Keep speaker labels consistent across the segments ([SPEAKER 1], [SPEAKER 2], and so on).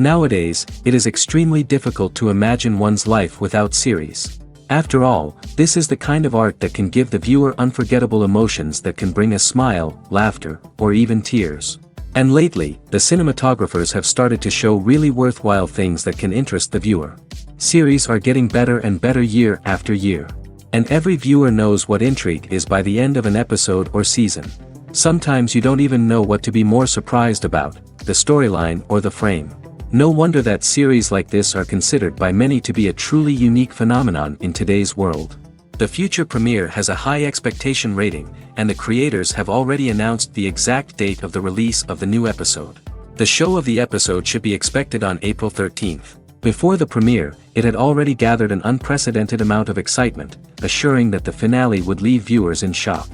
[SPEAKER 1] Nowadays, it is extremely difficult to imagine one's life without series. After all, this is the kind of art that can give the viewer unforgettable emotions that can bring a smile, laughter, or even tears. And lately, the cinematographers have started to show really worthwhile things that can interest the viewer. Series are getting better and better year after year. And every viewer knows what intrigue is by the end of an episode or season. Sometimes you don't even know what to be more surprised about, the storyline or the frame. No wonder that series like this are considered by many to be a truly unique phenomenon in today's world. The future premiere has a high expectation rating, and the creators have already announced the exact date of the release of the new episode. The show of the episode should be expected on April 13th. Before the premiere, it had already gathered an unprecedented amount of excitement, assuring that the finale would leave viewers in shock.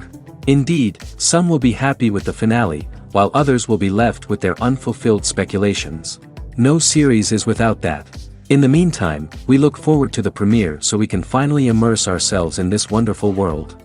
[SPEAKER 1] Indeed, some will be happy with the finale, while others will be left with their unfulfilled speculations. No series is without that. In the meantime, we look forward to the premiere so we can finally immerse ourselves in this wonderful world.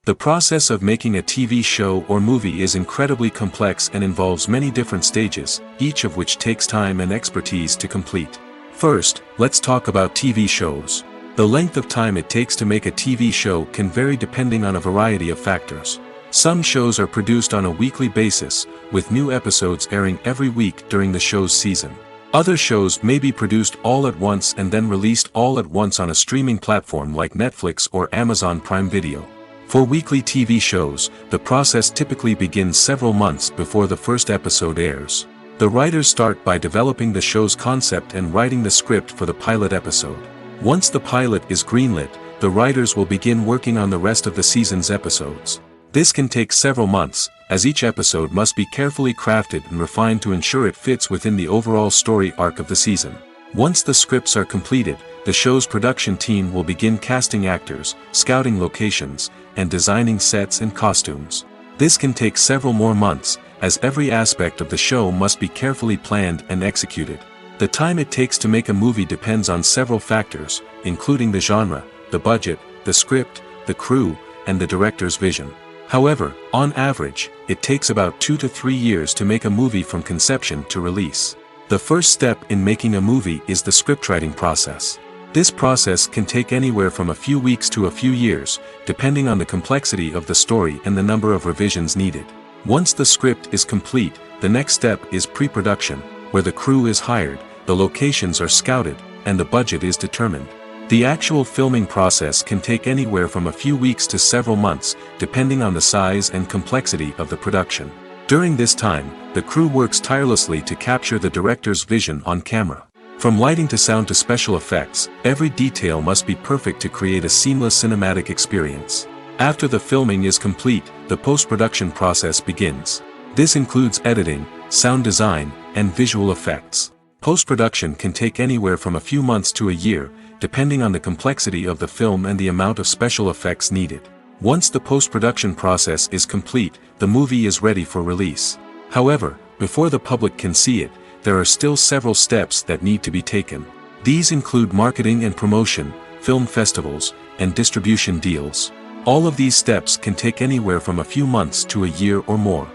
[SPEAKER 1] The process of making a TV show or movie is incredibly complex and involves many different stages, each of which takes time and expertise to complete. First, let's talk about TV shows. The length of time it takes to make a TV show can vary depending on a variety of factors. Some shows are produced on a weekly basis, with new episodes airing every week during the show's season. Other shows may be produced all at once and then released all at once on a streaming platform like Netflix or Amazon Prime Video. For weekly TV shows, the process typically begins several months before the first episode airs. The writers start by developing the show's concept and writing the script for the pilot episode. Once the pilot is greenlit, the writers will begin working on the rest of the season's episodes. This can take several months, as each episode must be carefully crafted and refined to ensure it fits within the overall story arc of the season. Once the scripts are completed, the show's production team will begin casting actors, scouting locations, and designing sets and costumes. This can take several more months, as every aspect of the show must be carefully planned and executed. The time it takes to make a movie depends on several factors, including the genre, the budget, the script, the crew, and the director's vision. However, on average, it takes about 2 to 3 years to make a movie from conception to release. The first step in making a movie is the scriptwriting process. This process can take anywhere from a few weeks to a few years, depending on the complexity of the story and the number of revisions needed. Once the script is complete, the next step is pre-production, where the crew is hired, the locations are scouted, and the budget is determined. The actual filming process can take anywhere from a few weeks to several months, depending on the size and complexity of the production. During this time, the crew works tirelessly to capture the director's vision on camera. From lighting to sound to special effects, every detail must be perfect to create a seamless cinematic experience. After the filming is complete, the post-production process begins. This includes editing, sound design, and visual effects. Post-production can take anywhere from a few months to a year, depending on the complexity of the film and the amount of special effects needed. Once the post-production process is complete, the movie is ready for release. However, before the public can see it, there are still several steps that need to be taken. These include marketing and promotion, film festivals, and distribution deals. All of these steps can take anywhere from a few months to a year or more.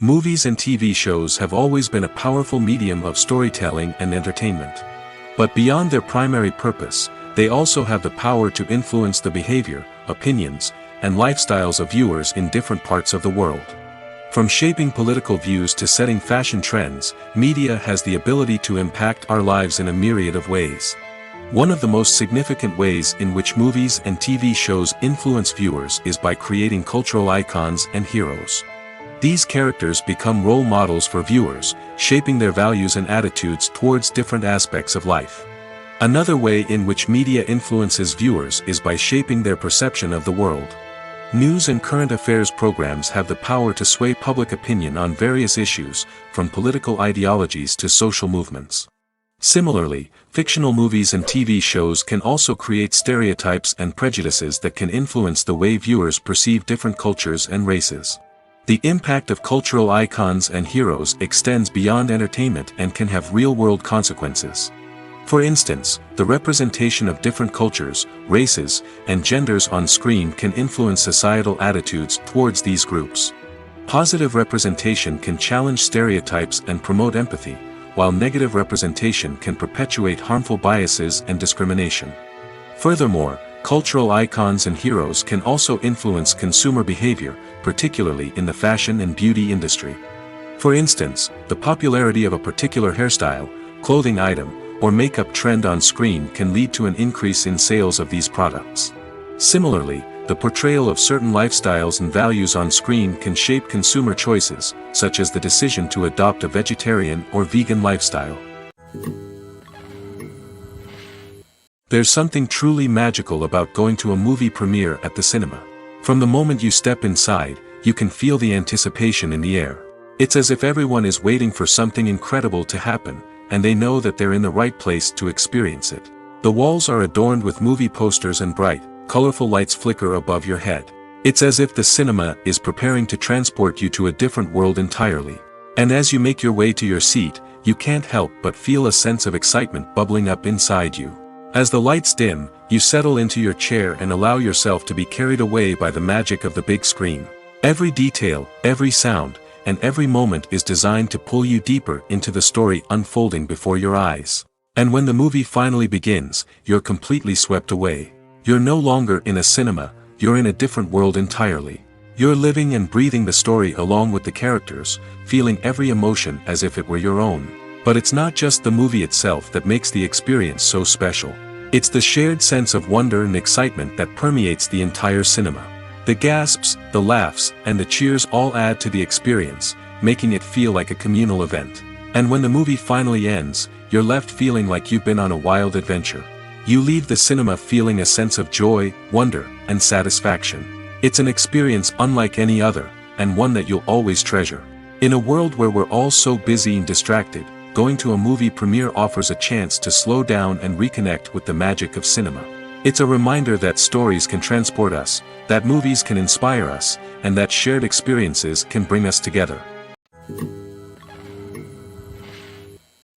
[SPEAKER 1] Movies and TV shows have always been a powerful medium of storytelling and entertainment. But beyond their primary purpose, they also have the power to influence the behavior, opinions, and lifestyles of viewers in different parts of the world. From shaping political views to setting fashion trends, media has the ability to impact our lives in a myriad of ways. One of the most significant ways in which movies and TV shows influence viewers is by creating cultural icons and heroes. These characters become role models for viewers, shaping their values and attitudes towards different aspects of life. Another way in which media influences viewers is by shaping their perception of the world. News and current affairs programs have the power to sway public opinion on various issues, from political ideologies to social movements. Similarly, fictional movies and TV shows can also create stereotypes and prejudices that can influence the way viewers perceive different cultures and races. The impact of cultural icons and heroes extends beyond entertainment and can have real-world consequences. For instance, the representation of different cultures, races, and genders on screen can influence societal attitudes towards these groups. Positive representation can challenge stereotypes and promote empathy, while negative representation can perpetuate harmful biases and discrimination. Furthermore, cultural icons and heroes can also influence consumer behavior, particularly in the fashion and beauty industry. For instance, the popularity of a particular hairstyle, clothing item, or makeup trend on screen can lead to an increase in sales of these products. Similarly, the portrayal of certain lifestyles and values on screen can shape consumer choices, such as the decision to adopt a vegetarian or vegan lifestyle. There's something truly magical about going to a movie premiere at the cinema. From the moment you step inside, you can feel the anticipation in the air. It's as if everyone is waiting for something incredible to happen, and they know that they're in the right place to experience it. The walls are adorned with movie posters and bright, colorful lights flicker above your head. It's as if the cinema is preparing to transport you to a different world entirely. And as you make your way to your seat, you can't help but feel a sense of excitement bubbling up inside you. As the lights dim, you settle into your chair and allow yourself to be carried away by the magic of the big screen. Every detail, every sound, and every moment is designed to pull you deeper into the story unfolding before your eyes. And when the movie finally begins, you're completely swept away. You're no longer in a cinema, you're in a different world entirely. You're living and breathing the story along with the characters, feeling every emotion as if it were your own. But it's not just the movie itself that makes the experience so special. It's the shared sense of wonder and excitement that permeates the entire cinema. The gasps, the laughs, and the cheers all add to the experience, making it feel like a communal event. And when the movie finally ends, you're left feeling like you've been on a wild adventure. You leave the cinema feeling a sense of joy, wonder, and satisfaction. It's an experience unlike any other, and one that you'll always treasure. In a world where we're all so busy and distracted, going to a movie premiere offers a chance to slow down and reconnect with the magic of cinema. It's a reminder that stories can transport us, that movies can inspire us, and that shared experiences can bring us together.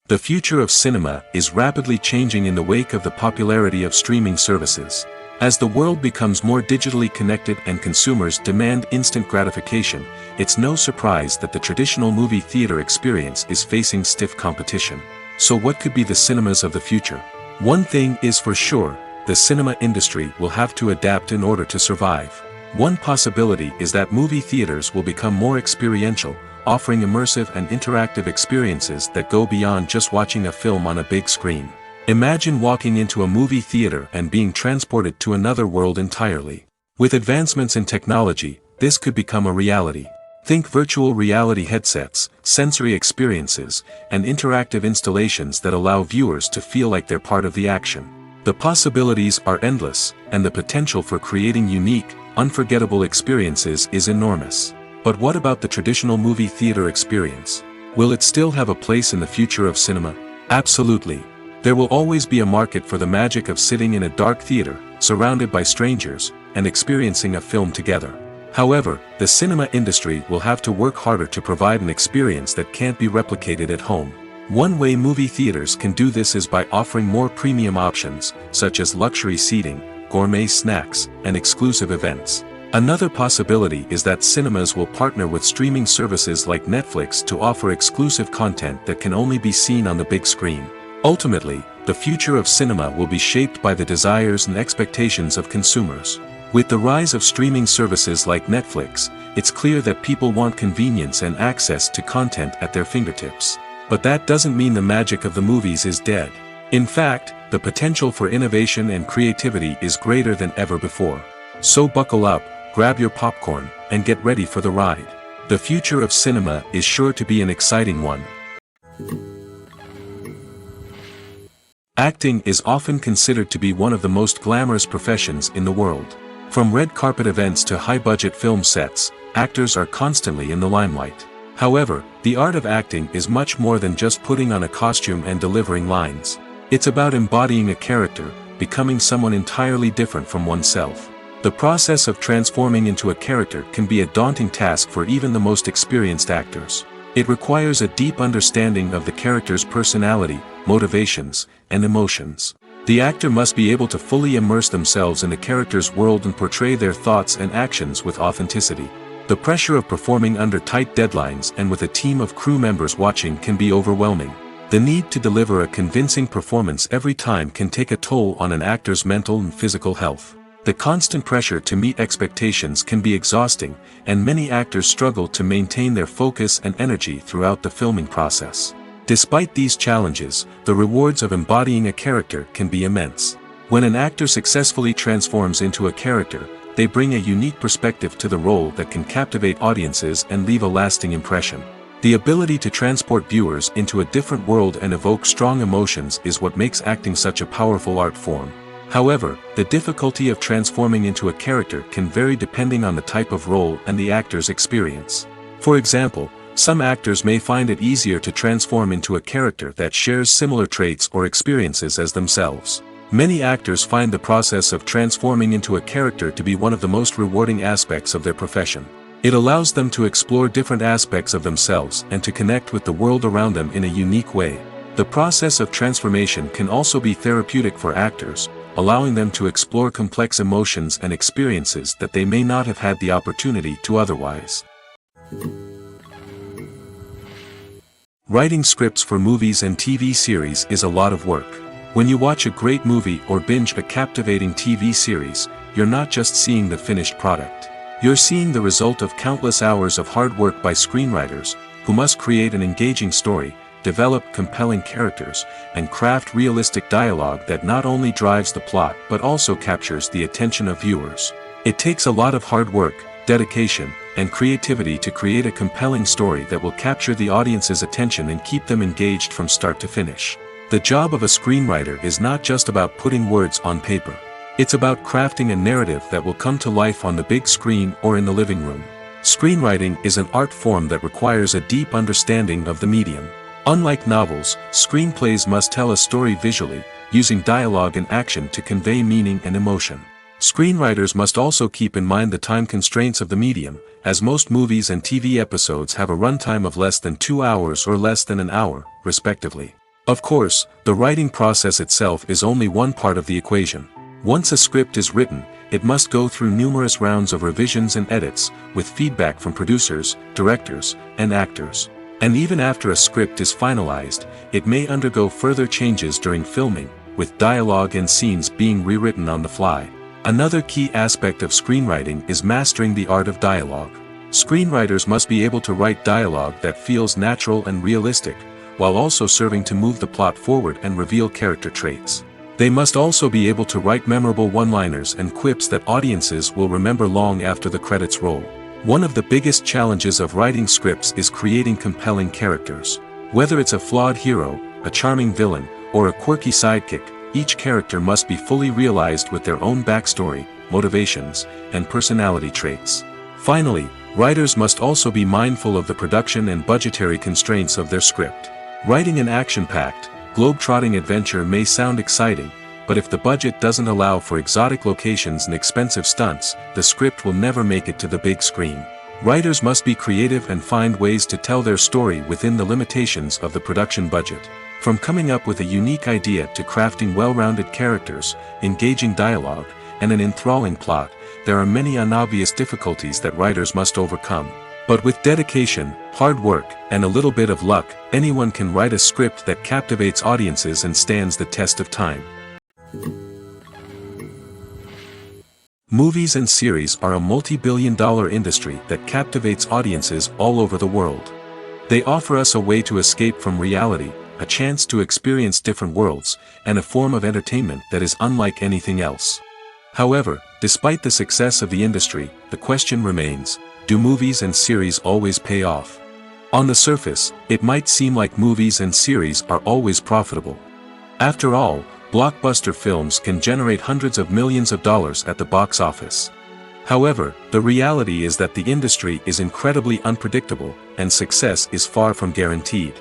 [SPEAKER 1] The future of cinema is rapidly changing in the wake of the popularity of streaming services. As the world becomes more digitally connected and consumers demand instant gratification, it's no surprise that the traditional movie theater experience is facing stiff competition. So what could be the cinemas of the future? One thing is for sure, the cinema industry will have to adapt in order to survive. One possibility is that movie theaters will become more experiential, offering immersive and interactive experiences that go beyond just watching a film on a big screen. Imagine walking into a movie theater and being transported to another world entirely. With advancements in technology, this could become a reality. Think virtual reality headsets, sensory experiences, and interactive installations that allow viewers to feel like they're part of the action. The possibilities are endless, and the potential for creating unique, unforgettable experiences is enormous. But what about the traditional movie theater experience? Will it still have a place in the future of cinema? Absolutely. There will always be a market for the magic of sitting in a dark theater, surrounded by strangers, and experiencing a film together. However, the cinema industry will have to work harder to provide an experience that can't be replicated at home. One way movie theaters can do this is by offering more premium options, such as luxury seating, gourmet snacks, and exclusive events. Another possibility is that cinemas will partner with streaming services like Netflix to offer exclusive content that can only be seen on the big screen. Ultimately, the future of cinema will be shaped by the desires and expectations of consumers. With the rise of streaming services like Netflix, it's clear that people want convenience and access to content at their fingertips. But that doesn't mean the magic of the movies is dead. In fact, the potential for innovation and creativity is greater than ever before. So buckle up, grab your popcorn, and get ready for the ride. The future of cinema is sure to be an exciting one. Acting is often considered to be one of the most glamorous professions in the world. From red carpet events to high-budget film sets, actors are constantly in the limelight. However, the art of acting is much more than just putting on a costume and delivering lines. It's about embodying a character, becoming someone entirely different from oneself. The process of transforming into a character can be a daunting task for even the most experienced actors. It requires a deep understanding of the character's personality, motivations, and emotions. The actor must be able to fully immerse themselves in the character's world and portray their thoughts and actions with authenticity. The pressure of performing under tight deadlines and with a team of crew members watching can be overwhelming. The need to deliver a convincing performance every time can take a toll on an actor's mental and physical health. The constant pressure to meet expectations can be exhausting, and many actors struggle to maintain their focus and energy throughout the filming process. Despite these challenges, the rewards of embodying a character can be immense. When an actor successfully transforms into a character, they bring a unique perspective to the role that can captivate audiences and leave a lasting impression. The ability to transport viewers into a different world and evoke strong emotions is what makes acting such a powerful art form. However, the difficulty of transforming into a character can vary depending on the type of role and the actor's experience. For example, some actors may find it easier to transform into a character that shares similar traits or experiences as themselves. Many actors find the process of transforming into a character to be one of the most rewarding aspects of their profession. It allows them to explore different aspects of themselves and to connect with the world around them in a unique way. The process of transformation can also be therapeutic for actors, allowing them to explore complex emotions and experiences that they may not have had the opportunity to otherwise. Writing scripts for movies and TV series is a lot of work. When you watch a great movie or binge a captivating TV series, you're not just seeing the finished product. You're seeing the result of countless hours of hard work by screenwriters, who must create an engaging story, develop compelling characters, and craft realistic dialogue that not only drives the plot but also captures the attention of viewers. It takes a lot of hard work, dedication, and creativity to create a compelling story that will capture the audience's attention and keep them engaged from start to finish. The job of a screenwriter is not just about putting words on paper. It's about crafting a narrative that will come to life on the big screen or in the living room. Screenwriting is an art form that requires a deep understanding of the medium. Unlike novels, screenplays must tell a story visually, using dialogue and action to convey meaning and emotion. Screenwriters must also keep in mind the time constraints of the medium, as most movies and TV episodes have a runtime of less than 2 hours or less than an hour, respectively. Of course, the writing process itself is only one part of the equation. Once a script is written, it must go through numerous rounds of revisions and edits, with feedback from producers, directors, and actors. And even after a script is finalized, it may undergo further changes during filming, with dialogue and scenes being rewritten on the fly. Another key aspect of screenwriting is mastering the art of dialogue. Screenwriters must be able to write dialogue that feels natural and realistic, while also serving to move the plot forward and reveal character traits. They must also be able to write memorable one-liners and quips that audiences will remember long after the credits roll. One of the biggest challenges of writing scripts is creating compelling characters. Whether it's a flawed hero, a charming villain, or a quirky sidekick, each character must be fully realized with their own backstory, motivations, and personality traits. Finally, writers must also be mindful of the production and budgetary constraints of their script. Writing an action-packed, globe-trotting adventure may sound exciting, but if the budget doesn't allow for exotic locations and expensive stunts, the script will never make it to the big screen. Writers must be creative and find ways to tell their story within the limitations of the production budget. From coming up with a unique idea to crafting well-rounded characters, engaging dialogue, and an enthralling plot, there are many unobvious difficulties that writers must overcome. But with dedication, hard work, and a little bit of luck, anyone can write a script that captivates audiences and stands the test of time. Movies and series are a multi-billion-dollar industry that captivates audiences all over the world. They offer us a way to escape from reality, a chance to experience different worlds, and a form of entertainment that is unlike anything else. However, despite the success of the industry, the question remains: do movies and series always pay off? On the surface, it might seem like movies and series are always profitable. After all, blockbuster films can generate hundreds of millions of dollars at the box office. However, the reality is that the industry is incredibly unpredictable, and success is far from guaranteed.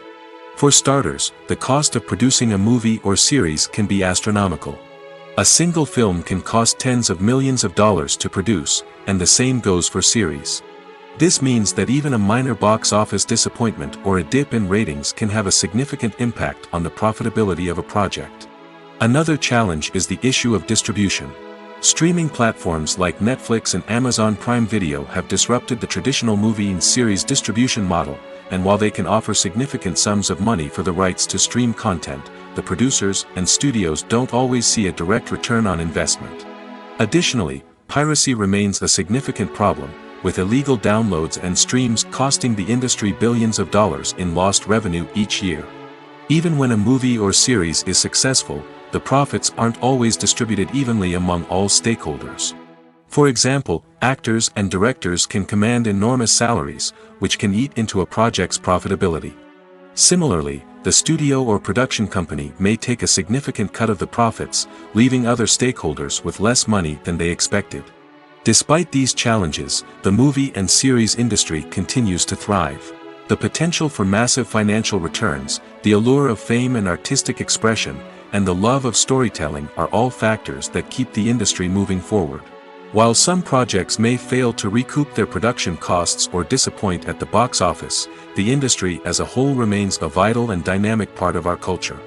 [SPEAKER 1] For starters, the cost of producing a movie or series can be astronomical. A single film can cost tens of millions of dollars to produce, and the same goes for series. This means that even a minor box office disappointment or a dip in ratings can have a significant impact on the profitability of a project. Another challenge is the issue of distribution. Streaming platforms like Netflix and Amazon Prime Video have disrupted the traditional movie and series distribution model, and while they can offer significant sums of money for the rights to stream content, the producers and studios don't always see a direct return on investment. Additionally, piracy remains a significant problem, with illegal downloads and streams costing the industry billions of dollars in lost revenue each year. Even when a movie or series is successful, the profits aren't always distributed evenly among all stakeholders. For example, actors and directors can command enormous salaries, which can eat into a project's profitability. Similarly, the studio or production company may take a significant cut of the profits, leaving other stakeholders with less money than they expected. Despite these challenges, the movie and series industry continues to thrive. The potential for massive financial returns, the allure of fame and artistic expression, and the love of storytelling are all factors that keep the industry moving forward. While some projects may fail to recoup their production costs or disappoint at the box office, the industry as a whole remains a vital and dynamic part of our culture.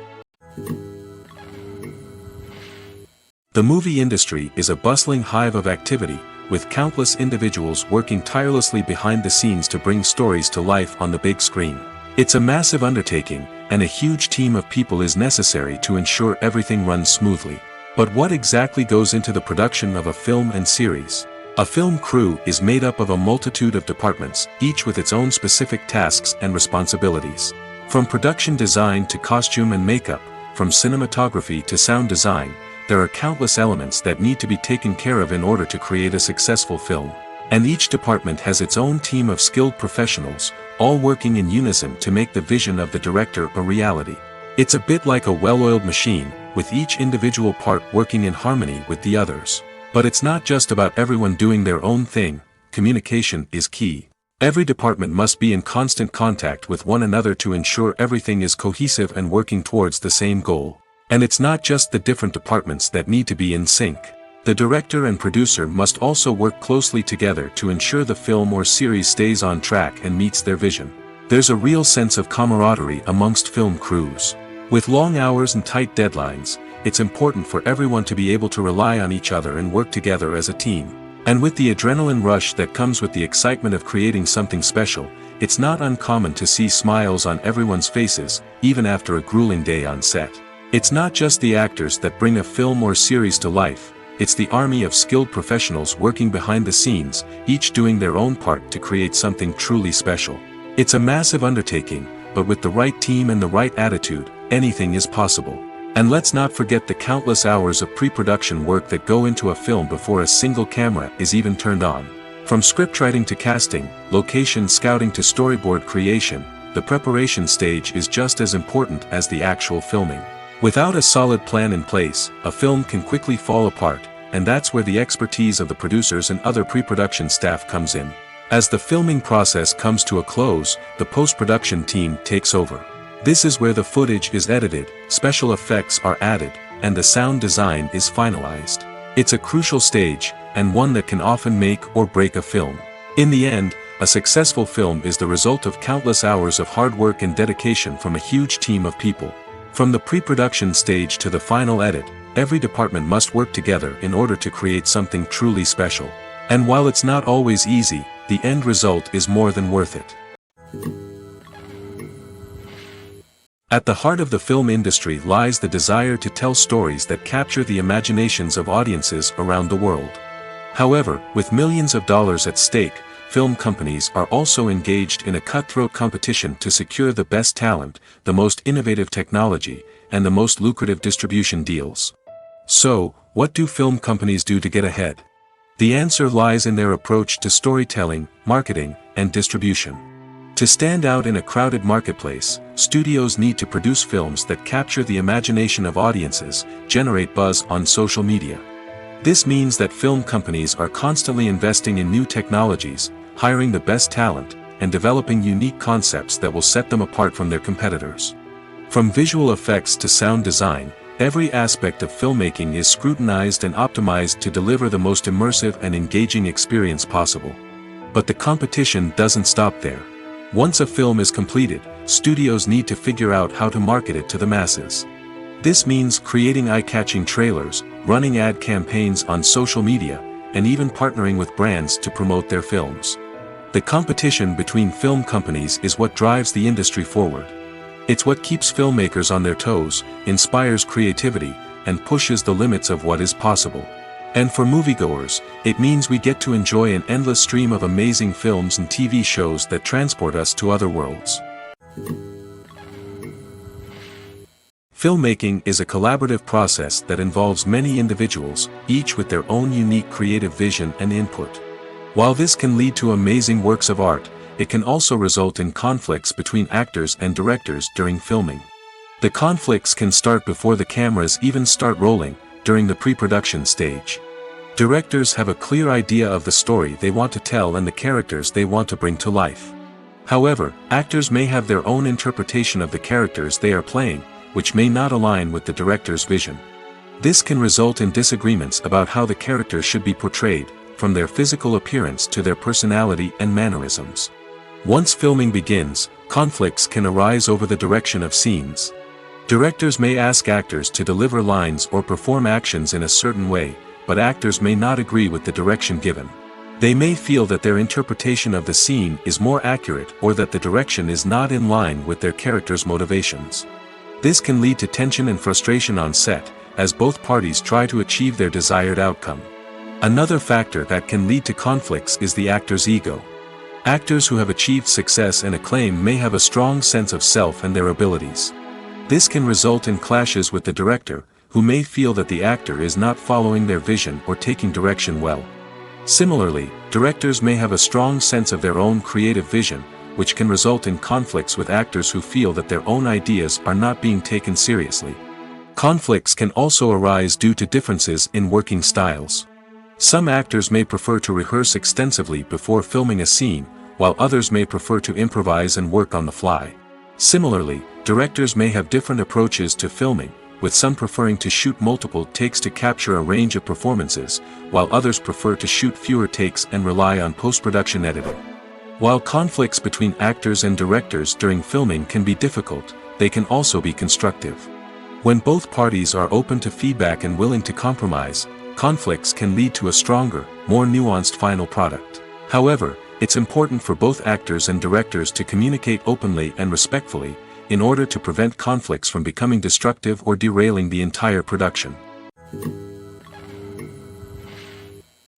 [SPEAKER 1] The movie industry is a bustling hive of activity, with countless individuals working tirelessly behind the scenes to bring stories to life on the big screen. It's a massive undertaking, and a huge team of people is necessary to ensure everything runs smoothly. But what exactly goes into the production of a film and series? A film crew is made up of a multitude of departments, each with its own specific tasks and responsibilities. From production design to costume and makeup, from cinematography to sound design, there are countless elements that need to be taken care of in order to create a successful film. And each department has its own team of skilled professionals, all working in unison to make the vision of the director a reality. It's a bit like a well-oiled machine, with each individual part working in harmony with the others. But it's not just about everyone doing their own thing. Communication is key. Every department must be in constant contact with one another to ensure everything is cohesive and working towards the same goal. And it's not just the different departments that need to be in sync. The director and producer must also work closely together to ensure the film or series stays on track and meets their vision. There's a real sense of camaraderie amongst film crews. With long hours and tight deadlines, it's important for everyone to be able to rely on each other and work together as a team. And with the adrenaline rush that comes with the excitement of creating something special, it's not uncommon to see smiles on everyone's faces, even after a grueling day on set. It's not just the actors that bring a film or series to life. It's the army of skilled professionals working behind the scenes, each doing their own part to create something truly special. It's a massive undertaking, but with the right team and the right attitude, anything is possible. And let's not forget the countless hours of pre-production work that go into a film before a single camera is even turned on. From scriptwriting to casting, location scouting to storyboard creation, the preparation stage is just as important as the actual filming. Without a solid plan in place, a film can quickly fall apart, and that's where the expertise of the producers and other pre-production staff comes in. As the filming process comes to a close, the post-production team takes over. This is where the footage is edited, special effects are added, and the sound design is finalized. It's a crucial stage, and one that can often make or break a film. In the end, a successful film is the result of countless hours of hard work and dedication from a huge team of people. From the pre-production stage to the final edit, every department must work together in order to create something truly special. And while it's not always easy, the end result is more than worth it. At the heart of the film industry lies the desire to tell stories that capture the imaginations of audiences around the world. However, with millions of dollars at stake, film companies are also engaged in a cutthroat competition to secure the best talent, the most innovative technology, and the most lucrative distribution deals. So, what do film companies do to get ahead? The answer lies in their approach to storytelling, marketing, and distribution. To stand out in a crowded marketplace, studios need to produce films that capture the imagination of audiences, generate buzz on social media. This means that film companies are constantly investing in new technologies, hiring the best talent, and developing unique concepts that will set them apart from their competitors. From visual effects to sound design, every aspect of filmmaking is scrutinized and optimized to deliver the most immersive and engaging experience possible. But the competition doesn't stop there. Once a film is completed, studios need to figure out how to market it to the masses. This means creating eye-catching trailers, running ad campaigns on social media, and even partnering with brands to promote their films. The competition between film companies is what drives the industry forward. It's what keeps filmmakers on their toes, inspires creativity, and pushes the limits of what is possible. And for moviegoers, it means we get to enjoy an endless stream of amazing films and TV shows that transport us to other worlds. Filmmaking is a collaborative process that involves many individuals, each with their own unique creative vision and input. While this can lead to amazing works of art, it can also result in conflicts between actors and directors during filming. The conflicts can start before the cameras even start rolling, during the pre-production stage. Directors have a clear idea of the story they want to tell and the characters they want to bring to life. However, actors may have their own interpretation of the characters they are playing, which may not align with the director's vision. This can result in disagreements about how the characters should be portrayed, from their physical appearance to their personality and mannerisms. Once filming begins, conflicts can arise over the direction of scenes. Directors may ask actors to deliver lines or perform actions in a certain way, but actors may not agree with the direction given. They may feel that their interpretation of the scene is more accurate or that the direction is not in line with their character's motivations. This can lead to tension and frustration on set, as both parties try to achieve their desired outcome. Another factor that can lead to conflicts is the actor's ego. Actors who have achieved success and acclaim may have a strong sense of self and their abilities. This can result in clashes with the director, who may feel that the actor is not following their vision or taking direction well. Similarly, directors may have a strong sense of their own creative vision, which can result in conflicts with actors who feel that their own ideas are not being taken seriously. Conflicts can also arise due to differences in working styles. Some actors may prefer to rehearse extensively before filming a scene, while others may prefer to improvise and work on the fly. Similarly, directors may have different approaches to filming, with some preferring to shoot multiple takes to capture a range of performances, while others prefer to shoot fewer takes and rely on post-production editing. While conflicts between actors and directors during filming can be difficult, they can also be constructive. When both parties are open to feedback and willing to compromise, conflicts can lead to a stronger, more nuanced final product. However, it's important for both actors and directors to communicate openly and respectfully, in order to prevent conflicts from becoming destructive or derailing the entire production.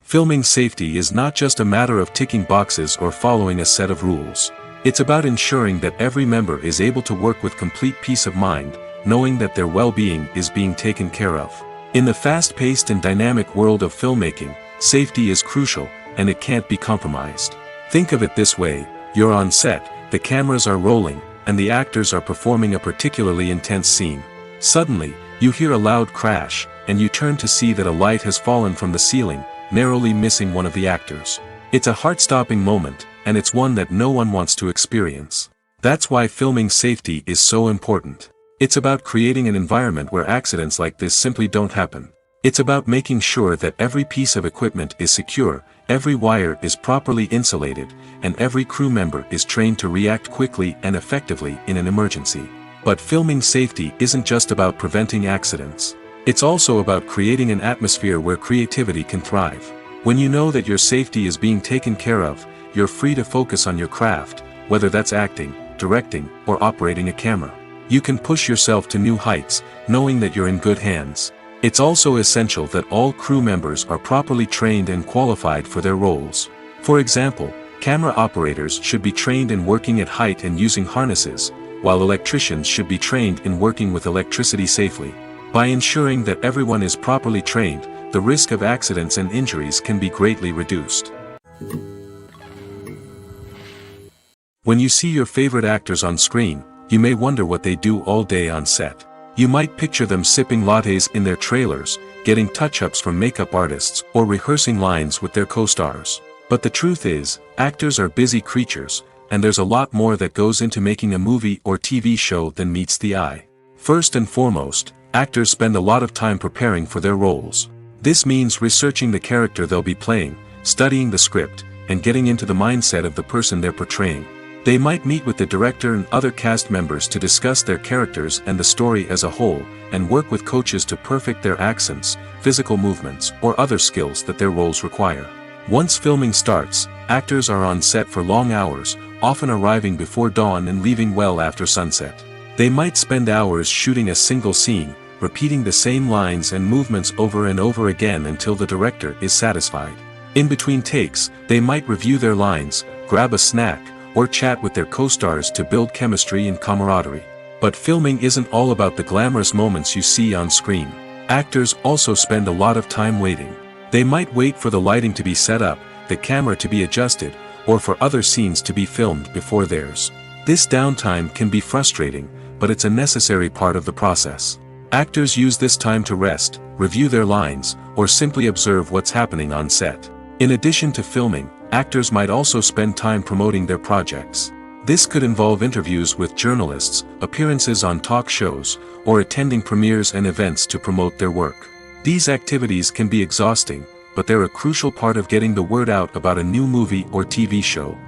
[SPEAKER 1] Filming safety is not just a matter of ticking boxes or following a set of rules. It's about ensuring that every member is able to work with complete peace of mind, knowing that their well-being is being taken care of. In the fast-paced and dynamic world of filmmaking, safety is crucial, and it can't be compromised. Think of it this way: you're on set, the cameras are rolling, and the actors are performing a particularly intense scene. Suddenly, you hear a loud crash, and you turn to see that a light has fallen from the ceiling, narrowly missing one of the actors. It's a heart-stopping moment, and it's one that no one wants to experience. That's why filming safety is so important. It's about creating an environment where accidents like this simply don't happen. It's about making sure that every piece of equipment is secure, every wire is properly insulated, and every crew member is trained to react quickly and effectively in an emergency. But filming safety isn't just about preventing accidents. It's also about creating an atmosphere where creativity can thrive. When you know that your safety is being taken care of, you're free to focus on your craft, whether that's acting, directing, or operating a camera. You can push yourself to new heights, knowing that you're in good hands. It's also essential that all crew members are properly trained and qualified for their roles. For example, camera operators should be trained in working at height and using harnesses, while electricians should be trained in working with electricity safely. By ensuring that everyone is properly trained, the risk of accidents and injuries can be greatly reduced. When you see your favorite actors on screen, you may wonder what they do all day on set. You might picture them sipping lattes in their trailers, getting touch-ups from makeup artists, or rehearsing lines with their co-stars. But the truth is, actors are busy creatures, and there's a lot more that goes into making a movie or TV show than meets the eye. First and foremost, actors spend a lot of time preparing for their roles. This means researching the character they'll be playing, studying the script, and getting into the mindset of the person they're portraying. They might meet with the director and other cast members to discuss their characters and the story as a whole, and work with coaches to perfect their accents, physical movements, or other skills that their roles require. Once filming starts, actors are on set for long hours, often arriving before dawn and leaving well after sunset. They might spend hours shooting a single scene, repeating the same lines and movements over and over again until the director is satisfied. In between takes, they might review their lines, grab a snack, or chat with their co-stars to build chemistry and camaraderie. But filming isn't all about the glamorous moments you see on screen. Actors also spend a lot of time waiting. They might wait for the lighting to be set up, the camera to be adjusted, or for other scenes to be filmed before theirs. This downtime can be frustrating, but it's a necessary part of the process. Actors use this time to rest, review their lines, or simply observe what's happening on set. In addition to filming, actors might also spend time promoting their projects. This could involve interviews with journalists, appearances on talk shows, or attending premieres and events to promote their work. These activities can be exhausting, but they're a crucial part of getting the word out about a new movie or TV show.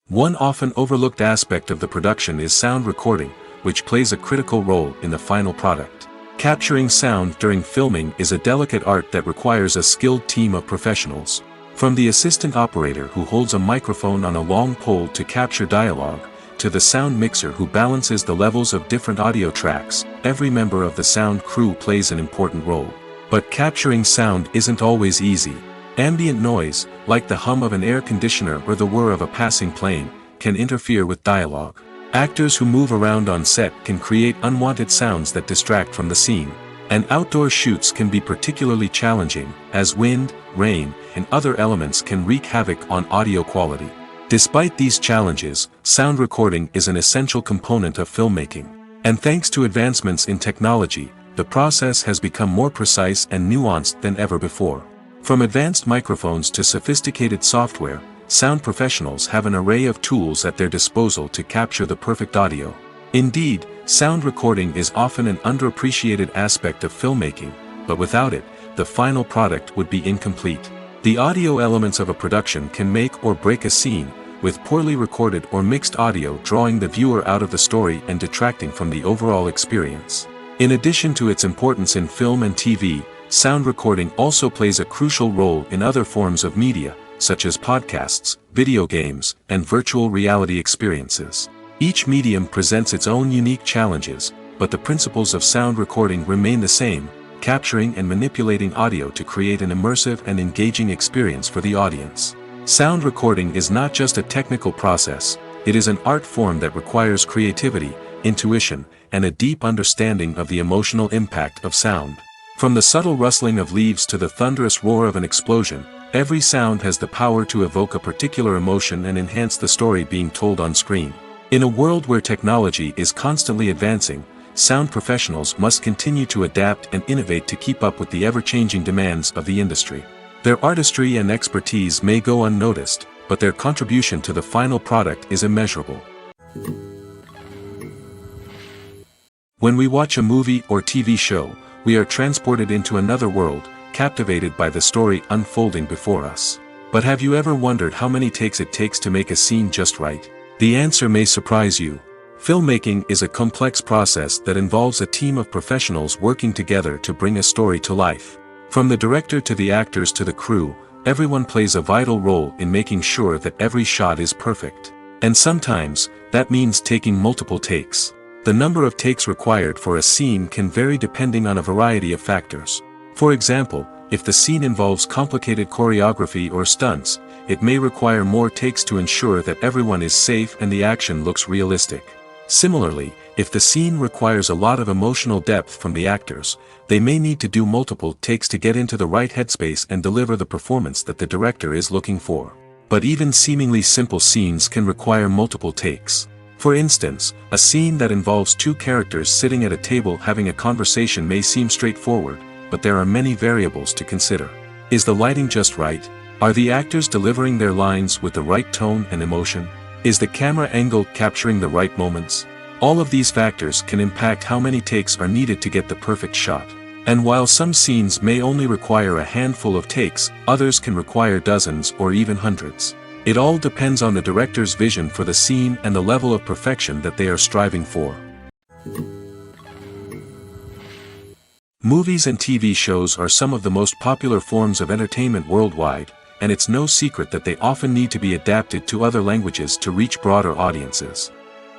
[SPEAKER 1] One often overlooked aspect of the production is sound recording, which plays a critical role in the final product. Capturing sound during filming is a delicate art that requires a skilled team of professionals. From the assistant operator who holds a microphone on a long pole to capture dialogue, to the sound mixer who balances the levels of different audio tracks, every member of the sound crew plays an important role. But capturing sound isn't always easy. Ambient noise, like the hum of an air conditioner or the whir of a passing plane, can interfere with dialogue. Actors who move around on set can create unwanted sounds that distract from the scene. And outdoor shoots can be particularly challenging, as wind, rain, and other elements can wreak havoc on audio quality. Despite these challenges, sound recording is an essential component of filmmaking. And thanks to advancements in technology, the process has become more precise and nuanced than ever before. From advanced microphones to sophisticated software, sound professionals have an array of tools at their disposal to capture the perfect audio. Indeed, sound recording is often an underappreciated aspect of filmmaking, but without it, the final product would be incomplete. The audio elements of a production can make or break a scene, with poorly recorded or mixed audio drawing the viewer out of the story and detracting from the overall experience. In addition to its importance in film and TV, sound recording also plays a crucial role in other forms of media, such as podcasts, video games, and virtual reality experiences. Each medium presents its own unique challenges, but the principles of sound recording remain the same, capturing and manipulating audio to create an immersive and engaging experience for the audience. Sound recording is not just a technical process, it is an art form that requires creativity, intuition, and a deep understanding of the emotional impact of sound. From the subtle rustling of leaves to the thunderous roar of an explosion, every sound has the power to evoke a particular emotion and enhance the story being told on screen. In a world where technology is constantly advancing, sound professionals must continue to adapt and innovate to keep up with the ever-changing demands of the industry. Their artistry and expertise may go unnoticed, but their contribution to the final product is immeasurable. When we watch a movie or TV show, we are transported into another world, captivated by the story unfolding before us. But have you ever wondered how many takes it takes to make a scene just right? The answer may surprise you. Filmmaking is a complex process that involves a team of professionals working together to bring a story to life. From the director to the actors to the crew, everyone plays a vital role in making sure that every shot is perfect. And sometimes, that means taking multiple takes. The number of takes required for a scene can vary depending on a variety of factors. For example, if the scene involves complicated choreography or stunts, it may require more takes to ensure that everyone is safe and the action looks realistic. Similarly, if the scene requires a lot of emotional depth from the actors, they may need to do multiple takes to get into the right headspace and deliver the performance that the director is looking for. But even seemingly simple scenes can require multiple takes. For instance, a scene that involves two characters sitting at a table having a conversation may seem straightforward, but there are many variables to consider. Is the lighting just right? Are the actors delivering their lines with the right tone and emotion? Is the camera angle capturing the right moments? All of these factors can impact how many takes are needed to get the perfect shot. And while some scenes may only require a handful of takes, others can require dozens or even hundreds. It all depends on the director's vision for the scene and the level of perfection that they are striving for. Movies and TV shows are some of the most popular forms of entertainment worldwide, and it's no secret that they often need to be adapted to other languages to reach broader audiences.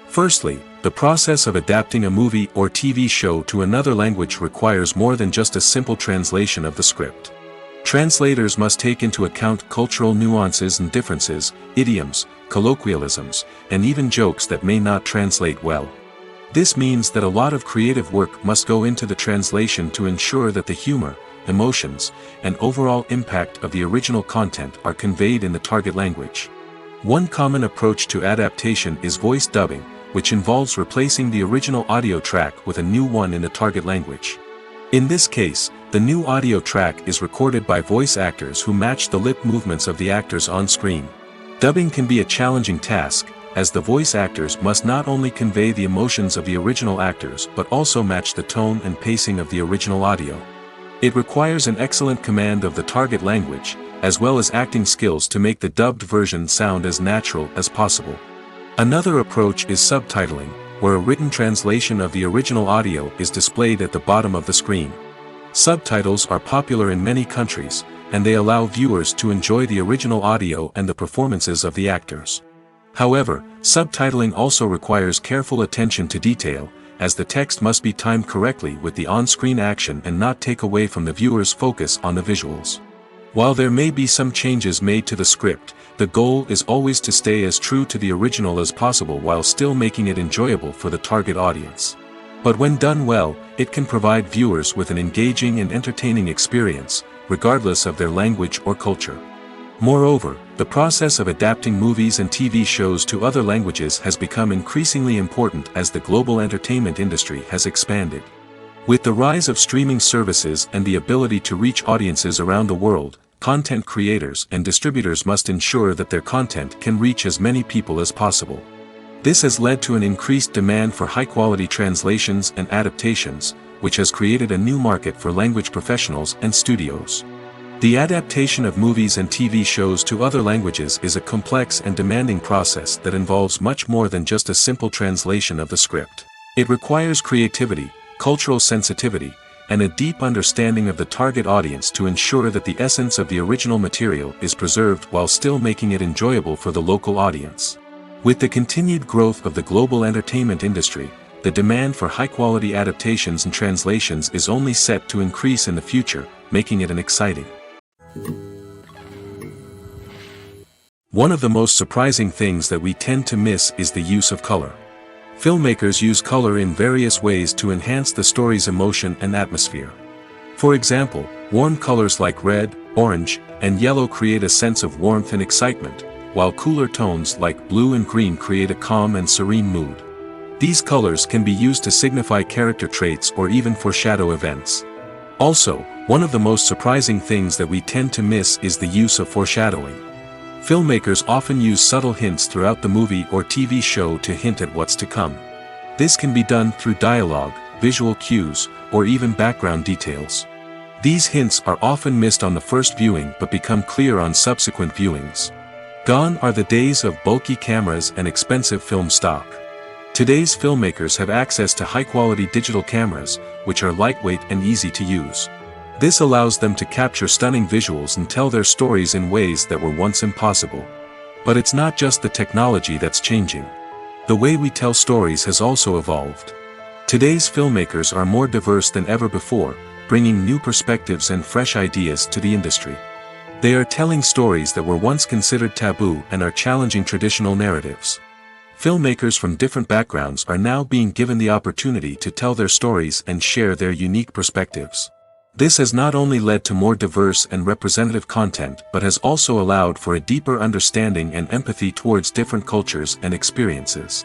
[SPEAKER 1] Firstly, the process of adapting a movie or TV show to another language requires more than just a simple translation of the script. Translators must take into account cultural nuances and differences, idioms, colloquialisms, and even jokes that may not translate well. This means that a lot of creative work must go into the translation to ensure that the humor, emotions, and overall impact of the original content are conveyed in the target language. One common approach to adaptation is voice dubbing, which involves replacing the original audio track with a new one in the target language. In this case, the new audio track is recorded by voice actors who match the lip movements of the actors on screen. Dubbing can be a challenging task, as the voice actors must not only convey the emotions of the original actors but also match the tone and pacing of the original audio. It requires an excellent command of the target language, as well as acting skills to make the dubbed version sound as natural as possible. Another approach is subtitling, where a written translation of the original audio is displayed at the bottom of the screen. Subtitles are popular in many countries, and they allow viewers to enjoy the original audio and the performances of the actors. However, subtitling also requires careful attention to detail, as the text must be timed correctly with the on-screen action and not take away from the viewer's focus on the visuals. While there may be some changes made to the script, the goal is always to stay as true to the original as possible while still making it enjoyable for the target audience. But when done well, it can provide viewers with an engaging and entertaining experience, regardless of their language or culture. Moreover, the process of adapting movies and TV shows to other languages has become increasingly important as the global entertainment industry has expanded. With the rise of streaming services and the ability to reach audiences around the world, content creators and distributors must ensure that their content can reach as many people as possible. This has led to an increased demand for high-quality translations and adaptations, which has created a new market for language professionals and studios. The adaptation of movies and TV shows to other languages is a complex and demanding process that involves much more than just a simple translation of the script. It requires creativity, cultural sensitivity, and a deep understanding of the target audience to ensure that the essence of the original material is preserved while still making it enjoyable for the local audience. With the continued growth of the global entertainment industry, the demand for high-quality adaptations and translations is only set to increase in the future, making it an exciting. One of the most surprising things that we tend to miss is the use of color. Filmmakers use color in various ways to enhance the story's emotion and atmosphere. For example, warm colors like red, orange, and yellow create a sense of warmth and excitement, while cooler tones like blue and green create a calm and serene mood. These colors can be used to signify character traits or even foreshadow events. Also, one of the most surprising things that we tend to miss is the use of foreshadowing. Filmmakers often use subtle hints throughout the movie or TV show to hint at what's to come. This can be done through dialogue, visual cues, or even background details. These hints are often missed on the first viewing but become clear on subsequent viewings. Gone are the days of bulky cameras and expensive film stock. Today's filmmakers have access to high-quality digital cameras, which are lightweight and easy to use. This allows them to capture stunning visuals and tell their stories in ways that were once impossible. But it's not just the technology that's changing. The way we tell stories has also evolved. Today's filmmakers are more diverse than ever before, bringing new perspectives and fresh ideas to the industry. They are telling stories that were once considered taboo and are challenging traditional narratives. Filmmakers from different backgrounds are now being given the opportunity to tell their stories and share their unique perspectives. This has not only led to more diverse and representative content but has also allowed for a deeper understanding and empathy towards different cultures and experiences.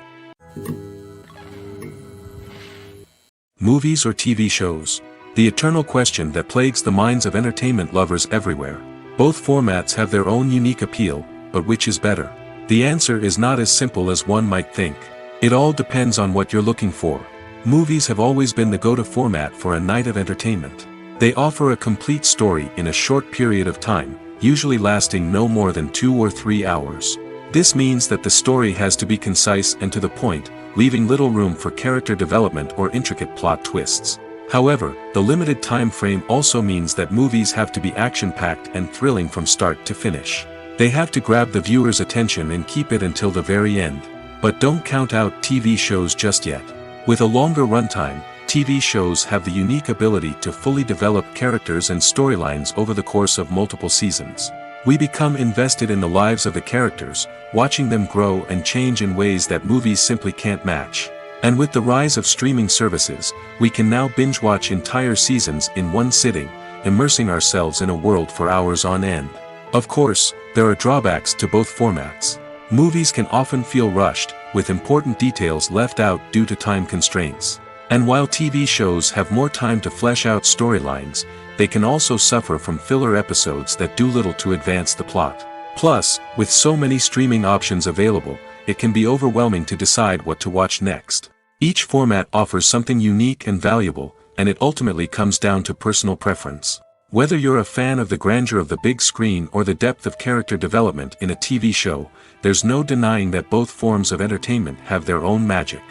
[SPEAKER 1] Movies or TV shows? The eternal question that plagues the minds of entertainment lovers everywhere. Both formats have their own unique appeal, but which is better? The answer is not as simple as one might think. It all depends on what you're looking for. Movies have always been the go-to format for a night of entertainment. They offer a complete story in a short period of time, usually lasting no more than 2 or 3 hours. This means that the story has to be concise and to the point, leaving little room for character development or intricate plot twists. However, the limited time frame also means that movies have to be action-packed and thrilling from start to finish. They have to grab the viewer's attention and keep it until the very end. But don't count out TV shows just yet. With a longer runtime, TV shows have the unique ability to fully develop characters and storylines over the course of multiple seasons. We become invested in the lives of the characters, watching them grow and change in ways that movies simply can't match. And with the rise of streaming services, we can now binge-watch entire seasons in one sitting, immersing ourselves in a world for hours on end. Of course, there are drawbacks to both formats. Movies can often feel rushed, with important details left out due to time constraints. And while TV shows have more time to flesh out storylines, they can also suffer from filler episodes that do little to advance the plot. Plus, with so many streaming options available, it can be overwhelming to decide what to watch next. Each format offers something unique and valuable, and it ultimately comes down to personal preference. Whether you're a fan of the grandeur of the big screen or the depth of character development in a TV show, there's no denying that both forms of entertainment have their own magic.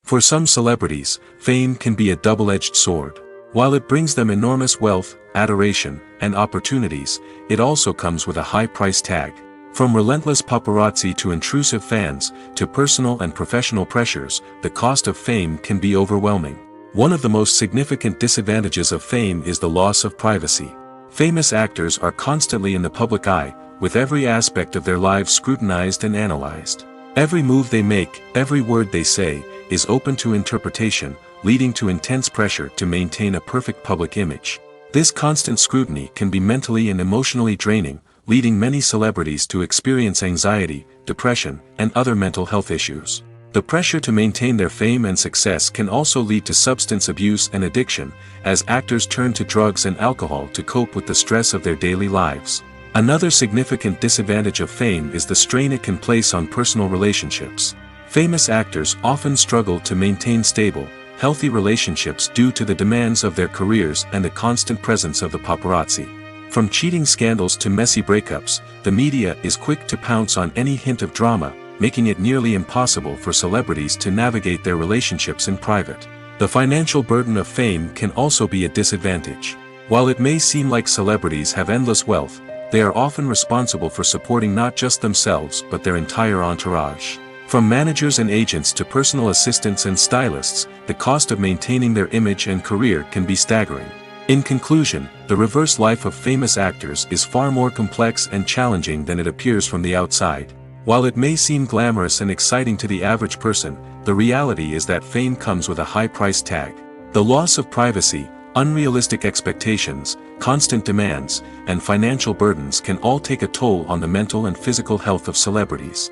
[SPEAKER 1] For some celebrities, fame can be a double-edged sword. While it brings them enormous wealth, adoration, and opportunities, it also comes with a high price tag. From relentless paparazzi to intrusive fans, to personal and professional pressures, the cost of fame can be overwhelming. One of the most significant disadvantages of fame is the loss of privacy. Famous actors are constantly in the public eye, with every aspect of their lives scrutinized and analyzed. Every move they make, every word they say, is open to interpretation, leading to intense pressure to maintain a perfect public image. This constant scrutiny can be mentally and emotionally draining, leading many celebrities to experience anxiety, depression, and other mental health issues. The pressure to maintain their fame and success can also lead to substance abuse and addiction, as actors turn to drugs and alcohol to cope with the stress of their daily lives. Another significant disadvantage of fame is the strain it can place on personal relationships. Famous actors often struggle to maintain stable, healthy relationships due to the demands of their careers and the constant presence of the paparazzi. From cheating scandals to messy breakups, the media is quick to pounce on any hint of drama, making it nearly impossible for celebrities to navigate their relationships in private. The financial burden of fame can also be a disadvantage. While it may seem like celebrities have endless wealth, they are often responsible for supporting not just themselves but their entire entourage. From managers and agents to personal assistants and stylists, the cost of maintaining their image and career can be staggering. In conclusion, the reverse life of famous actors is far more complex and challenging than it appears from the outside. While it may seem glamorous and exciting to the average person, the reality is that fame comes with a high price tag. The loss of privacy, unrealistic expectations, constant demands, and financial burdens can all take a toll on the mental and physical health of celebrities.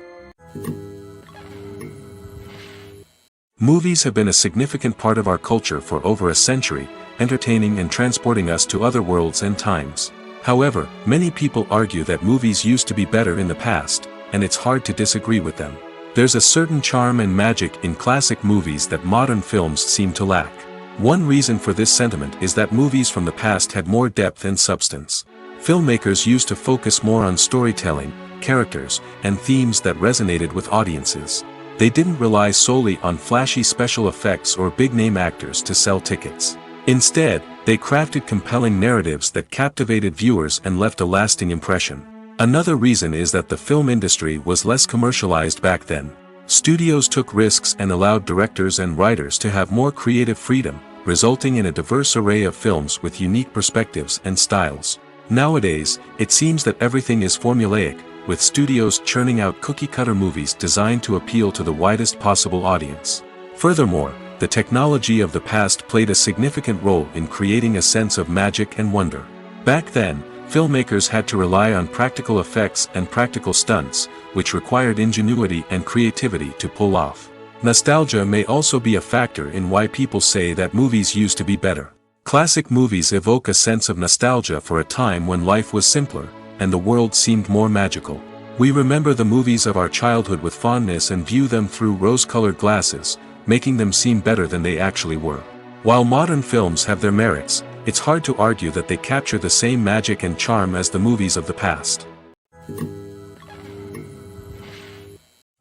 [SPEAKER 1] Movies have been a significant part of our culture for over a century, entertaining and transporting us to other worlds and times. However, many people argue that movies used to be better in the past, and it's hard to disagree with them. There's a certain charm and magic in classic movies that modern films seem to lack. One reason for this sentiment is that movies from the past had more depth and substance. Filmmakers used to focus more on storytelling, characters, and themes that resonated with audiences. They didn't rely solely on flashy special effects or big-name actors to sell tickets. Instead, they crafted compelling narratives that captivated viewers and left a lasting impression. Another reason is that the film industry was less commercialized back then. Studios took risks and allowed directors and writers to have more creative freedom, resulting in a diverse array of films with unique perspectives and styles. Nowadays, it seems that everything is formulaic, with studios churning out cookie-cutter movies designed to appeal to the widest possible audience. Furthermore, the technology of the past played a significant role in creating a sense of magic and wonder. Back then, filmmakers had to rely on practical effects and practical stunts, which required ingenuity and creativity to pull off. Nostalgia may also be a factor in why people say that movies used to be better. Classic movies evoke a sense of nostalgia for a time when life was simpler, and the world seemed more magical. We remember the movies of our childhood with fondness and view them through rose-colored glasses, making them seem better than they actually were. While modern films have their merits, it's hard to argue that they capture the same magic and charm as the movies of the past.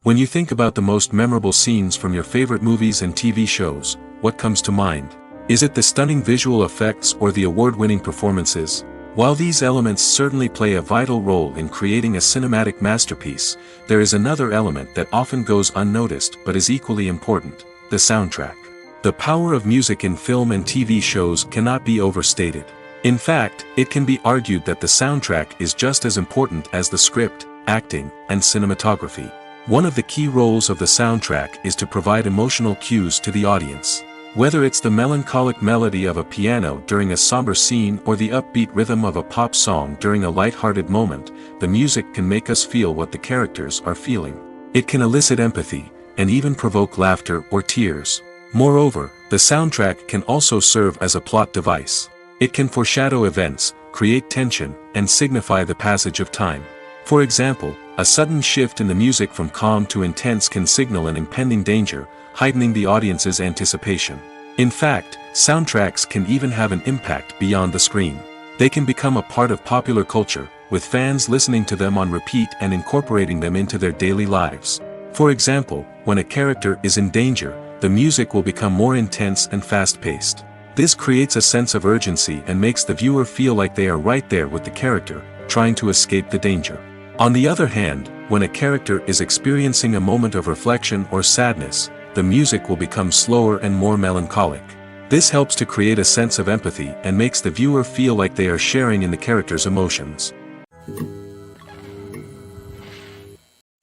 [SPEAKER 1] When you think about the most memorable scenes from your favorite movies and TV shows, what comes to mind? Is it the stunning visual effects or the award-winning performances? While these elements certainly play a vital role in creating a cinematic masterpiece, there is another element that often goes unnoticed but is equally important: the soundtrack. The power of music in film and TV shows cannot be overstated. In fact, it can be argued that the soundtrack is just as important as the script, acting, and cinematography. One of the key roles of the soundtrack is to provide emotional cues to the audience. Whether it's the melancholic melody of a piano during a somber scene or the upbeat rhythm of a pop song during a light-hearted moment, the music can make us feel what the characters are feeling. It can elicit empathy, and even provoke laughter or tears. Moreover, the soundtrack can also serve as a plot device. It can foreshadow events, create tension, and signify the passage of time. For example, a sudden shift in the music from calm to intense can signal an impending danger, heightening the audience's anticipation. In fact, soundtracks can even have an impact beyond the screen. They can become a part of popular culture, with fans listening to them on repeat and incorporating them into their daily lives. For example, when a character is in danger, the music will become more intense and fast-paced. This creates a sense of urgency and makes the viewer feel like they are right there with the character, trying to escape the danger. On the other hand, when a character is experiencing a moment of reflection or sadness, the music will become slower and more melancholic. This helps to create a sense of empathy and makes the viewer feel like they are sharing in the character's emotions.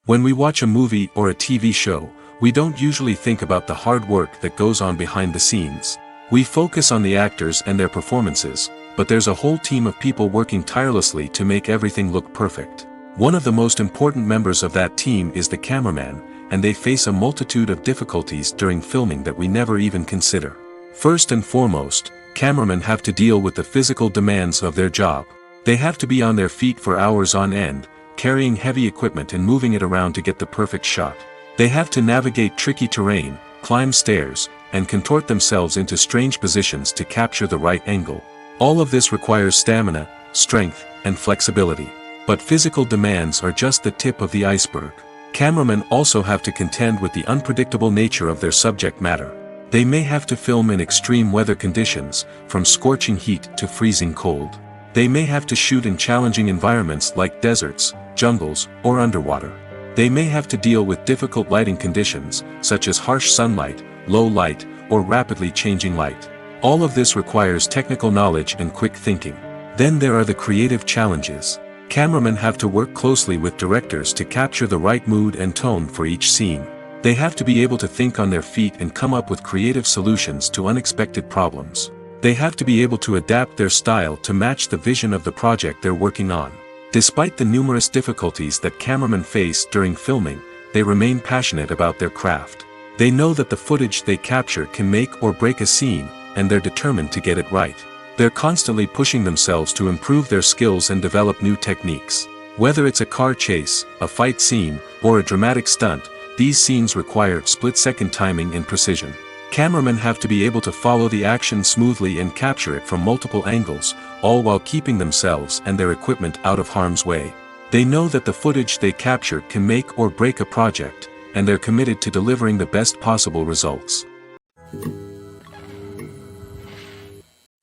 [SPEAKER 1] When we watch a movie or a TV show, we don't usually think about the hard work that goes on behind the scenes. We focus on the actors and their performances, but there's a whole team of people working tirelessly to make everything look perfect. One of the most important members of that team is the cameraman, and they face a multitude of difficulties during filming that we never even consider. First and foremost, cameramen have to deal with the physical demands of their job. They have to be on their feet for hours on end, carrying heavy equipment and moving it around to get the perfect shot. They have to navigate tricky terrain, climb stairs, and contort themselves into strange positions to capture the right angle. All of this requires stamina, strength, and flexibility. But physical demands are just the tip of the iceberg. Cameramen also have to contend with the unpredictable nature of their subject matter. They may have to film in extreme weather conditions, from scorching heat to freezing cold. They may have to shoot in challenging environments like deserts, jungles, or underwater. They may have to deal with difficult lighting conditions, such as harsh sunlight, low light, or rapidly changing light. All of this requires technical knowledge and quick thinking. Then there are the creative challenges. Cameramen have to work closely with directors to capture the right mood and tone for each scene. They have to be able to think on their feet and come up with creative solutions to unexpected problems. They have to be able to adapt their style to match the vision of the project they're working on. Despite the numerous difficulties that cameramen face during filming, they remain passionate about their craft. They know that the footage they capture can make or break a scene, and they're determined to get it right. They're constantly pushing themselves to improve their skills and develop new techniques. Whether it's a car chase, a fight scene, or a dramatic stunt, these scenes require split-second timing and precision. Cameramen have to be able to follow the action smoothly and capture it from multiple angles, all while keeping themselves and their equipment out of harm's way. They know that the footage they capture can make or break a project, and they're committed to delivering the best possible results.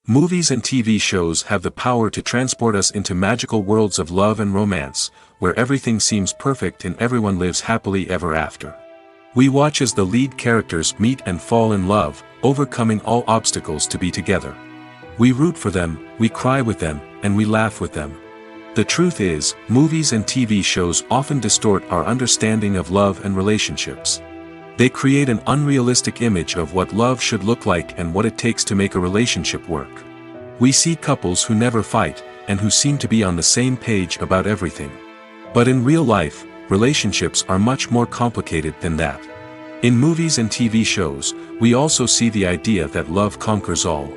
[SPEAKER 1] Movies and TV shows have the power to transport us into magical worlds of love and romance, where everything seems perfect and everyone lives happily ever after. We watch as the lead characters meet and fall in love, overcoming all obstacles to be together. We root for them, we cry with them, and we laugh with them. The truth is, movies and TV shows often distort our understanding of love and relationships. They create an unrealistic image of what love should look like and what it takes to make a relationship work. We see couples who never fight, and who seem to be on the same page about everything. But in real life, relationships are much more complicated than that. In movies and TV shows, we also see the idea that love conquers all.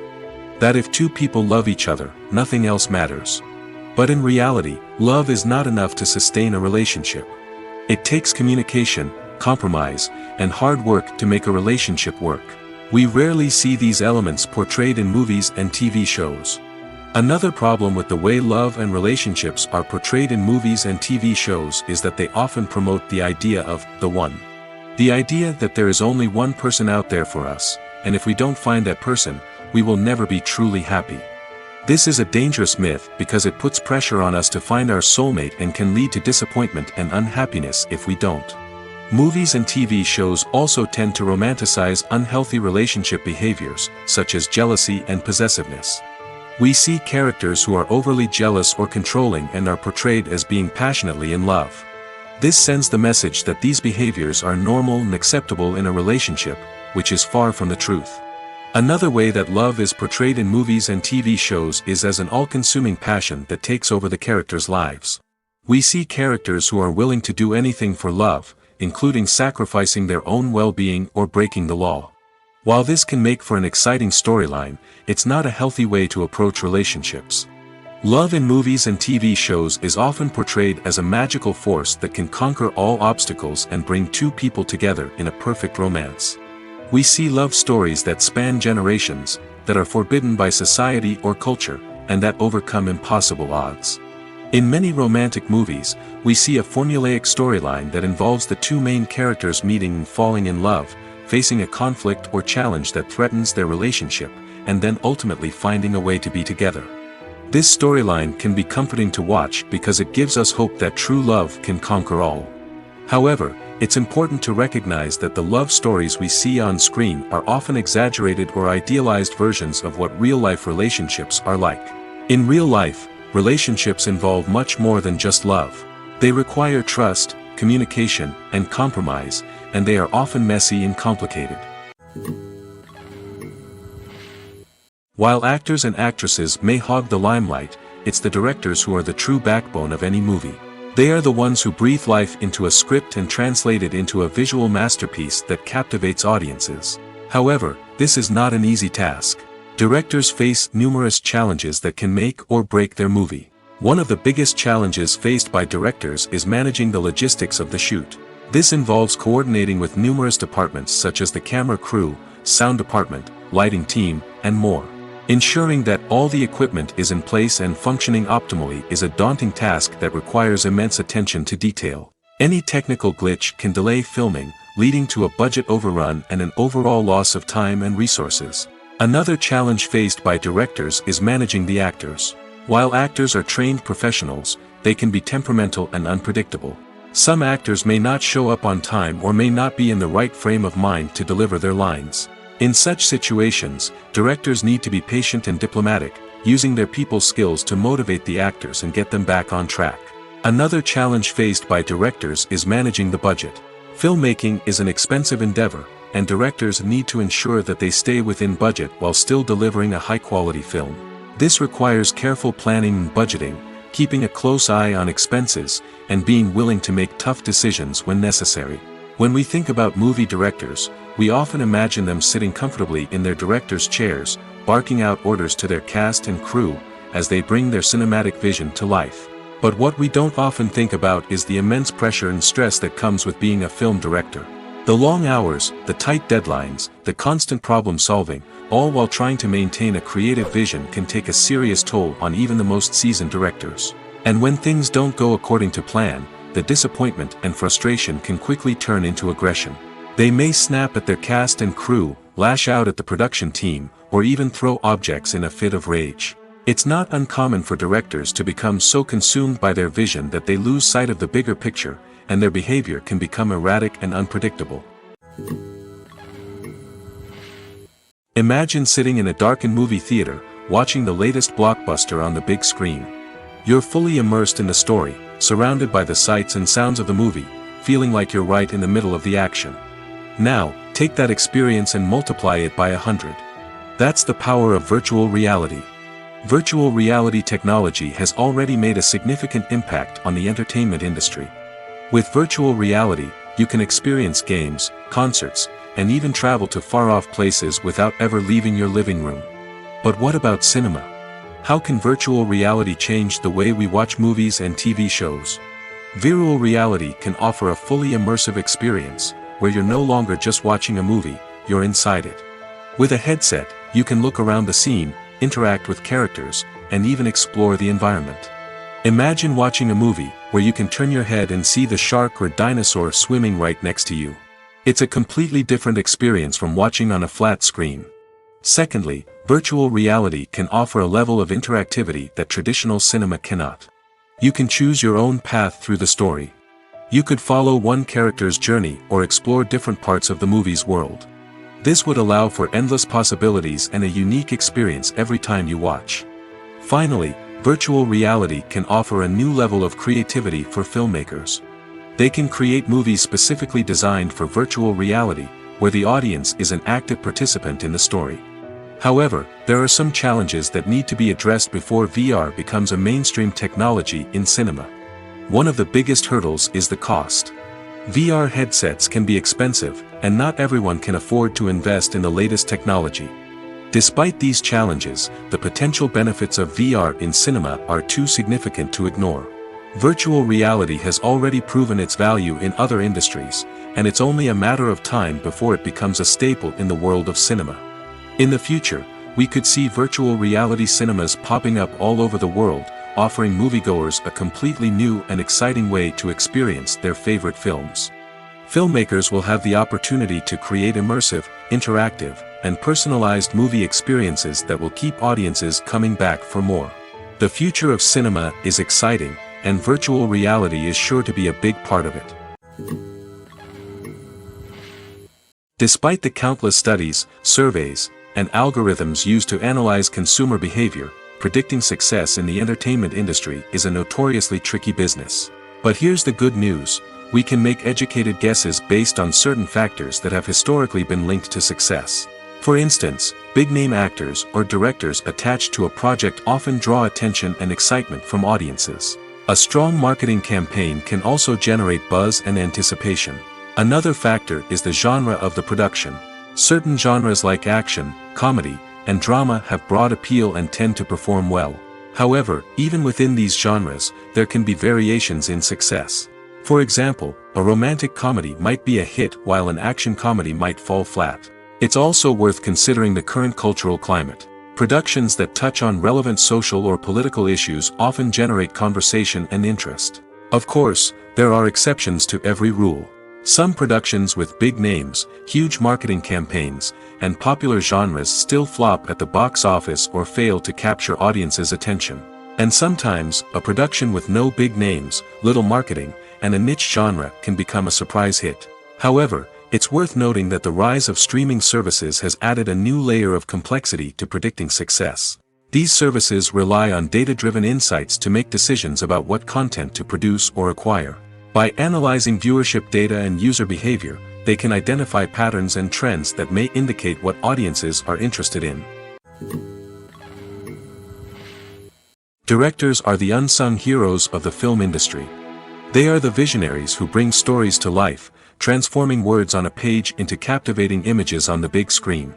[SPEAKER 1] That if two people love each other, nothing else matters. But in reality, love is not enough to sustain a relationship. It takes communication, compromise, and hard work to make a relationship work. We rarely see these elements portrayed in movies and TV shows. Another problem with the way love and relationships are portrayed in movies and TV shows is that they often promote the idea of the one. The idea that there is only one person out there for us, and if we don't find that person, we will never be truly happy. This is a dangerous myth because it puts pressure on us to find our soulmate and can lead to disappointment and unhappiness if we don't. Movies and TV shows also tend to romanticize unhealthy relationship behaviors, such as jealousy and possessiveness. We see characters who are overly jealous or controlling and are portrayed as being passionately in love. This sends the message that these behaviors are normal and acceptable in a relationship, which is far from the truth. Another way that love is portrayed in movies and TV shows is as an all-consuming passion that takes over the characters' lives. We see characters who are willing to do anything for love, including sacrificing their own well-being or breaking the law. While this can make for an exciting storyline, it's not a healthy way to approach relationships. Love in movies and TV shows is often portrayed as a magical force that can conquer all obstacles and bring two people together in a perfect romance. We see love stories that span generations, that are forbidden by society or culture, and that overcome impossible odds. In many romantic movies, we see a formulaic storyline that involves the two main characters meeting and falling in love, facing a conflict or challenge that threatens their relationship, and then ultimately finding a way to be together. This storyline can be comforting to watch because it gives us hope that true love can conquer all. However, it's important to recognize that the love stories we see on screen are often exaggerated or idealized versions of what real-life relationships are like. In real life, relationships involve much more than just love. They require trust, communication, and compromise, and they are often messy and complicated. While actors and actresses may hog the limelight, it's the directors who are the true backbone of any movie. They are the ones who breathe life into a script and translate it into a visual masterpiece that captivates audiences. However, this is not an easy task. Directors face numerous challenges that can make or break their movie. One of the biggest challenges faced by directors is managing the logistics of the shoot. This involves coordinating with numerous departments such as the camera crew, sound department, lighting team, and more. Ensuring that all the equipment is in place and functioning optimally is a daunting task that requires immense attention to detail. Any technical glitch can delay filming, leading to a budget overrun and an overall loss of time and resources. Another challenge faced by directors is managing the actors. While actors are trained professionals, they can be temperamental and unpredictable. Some actors may not show up on time or may not be in the right frame of mind to deliver their lines. In such situations, directors need to be patient and diplomatic, using their people skills to motivate the actors and get them back on track. Another challenge faced by directors is managing the budget. Filmmaking is an expensive endeavor, and directors need to ensure that they stay within budget while still delivering a high-quality film. This requires careful planning and budgeting, keeping a close eye on expenses, and being willing to make tough decisions when necessary. When we think about movie directors, we often imagine them sitting comfortably in their director's chairs, barking out orders to their cast and crew, as they bring their cinematic vision to life. But what we don't often think about is the immense pressure and stress that comes with being a film director. The long hours, the tight deadlines, the constant problem solving, all while trying to maintain a creative vision can take a serious toll on even the most seasoned directors. And when things don't go according to plan, the disappointment and frustration can quickly turn into aggression. They may snap at their cast and crew, lash out at the production team, or even throw objects in a fit of rage. It's not uncommon for directors to become so consumed by their vision that they lose sight of the bigger picture, and their behavior can become erratic and unpredictable. Imagine sitting in a darkened movie theater, watching the latest blockbuster on the big screen. You're fully immersed in the story, surrounded by the sights and sounds of the movie, feeling like you're right in the middle of the action. Now, take that experience and multiply it by 100. That's the power of virtual reality. Virtual reality technology has already made a significant impact on the entertainment industry. With virtual reality, you can experience games, concerts, and even travel to far-off places without ever leaving your living room. But what about cinema? How can virtual reality change the way we watch movies and TV shows? Virtual reality can offer a fully immersive experience, where you're no longer just watching a movie, you're inside it. With a headset, you can look around the scene, interact with characters, and even explore the environment. Imagine watching a movie where you can turn your head and see the shark or dinosaur swimming right next to you. It's a completely different experience from watching on a flat screen. Secondly, virtual reality can offer a level of interactivity that traditional cinema cannot. You can choose your own path through the story. You could follow one character's journey or explore different parts of the movie's world. This would allow for endless possibilities and a unique experience every time you watch. Finally, virtual reality can offer a new level of creativity for filmmakers. They can create movies specifically designed for virtual reality, where the audience is an active participant in the story. However, there are some challenges that need to be addressed before VR becomes a mainstream technology in cinema. One of the biggest hurdles is the cost. VR headsets can be expensive, and not everyone can afford to invest in the latest technology. Despite these challenges, the potential benefits of VR in cinema are too significant to ignore. Virtual reality has already proven its value in other industries, and it's only a matter of time before it becomes a staple in the world of cinema. In the future, we could see virtual reality cinemas popping up all over the world, offering moviegoers a completely new and exciting way to experience their favorite films. Filmmakers will have the opportunity to create immersive, interactive, and personalized movie experiences that will keep audiences coming back for more. The future of cinema is exciting, and virtual reality is sure to be a big part of it. Despite the countless studies, surveys, and algorithms used to analyze consumer behavior, predicting success in the entertainment industry is a notoriously tricky business. But here's the good news: we can make educated guesses based on certain factors that have historically been linked to success. For instance, big-name actors or directors attached to a project often draw attention and excitement from audiences. A strong marketing campaign can also generate buzz and anticipation. Another factor is the genre of the production. Certain genres like action, comedy, and drama have broad appeal and tend to perform well. However, even within these genres, there can be variations in success. For example, a romantic comedy might be a hit while an action comedy might fall flat. It's also worth considering the current cultural climate. Productions that touch on relevant social or political issues often generate conversation and interest. Of course, there are exceptions to every rule. Some productions with big names, huge marketing campaigns, and popular genres still flop at the box office or fail to capture audiences' attention. And sometimes, a production with no big names, little marketing, and a niche genre can become a surprise hit. However, it's worth noting that the rise of streaming services has added a new layer of complexity to predicting success. These services rely on data-driven insights to make decisions about what content to produce or acquire. By analyzing viewership data and user behavior, they can identify patterns and trends that may indicate what audiences are interested in. Directors are the unsung heroes of the film industry. They are the visionaries who bring stories to life, transforming words on a page into captivating images on the big screen.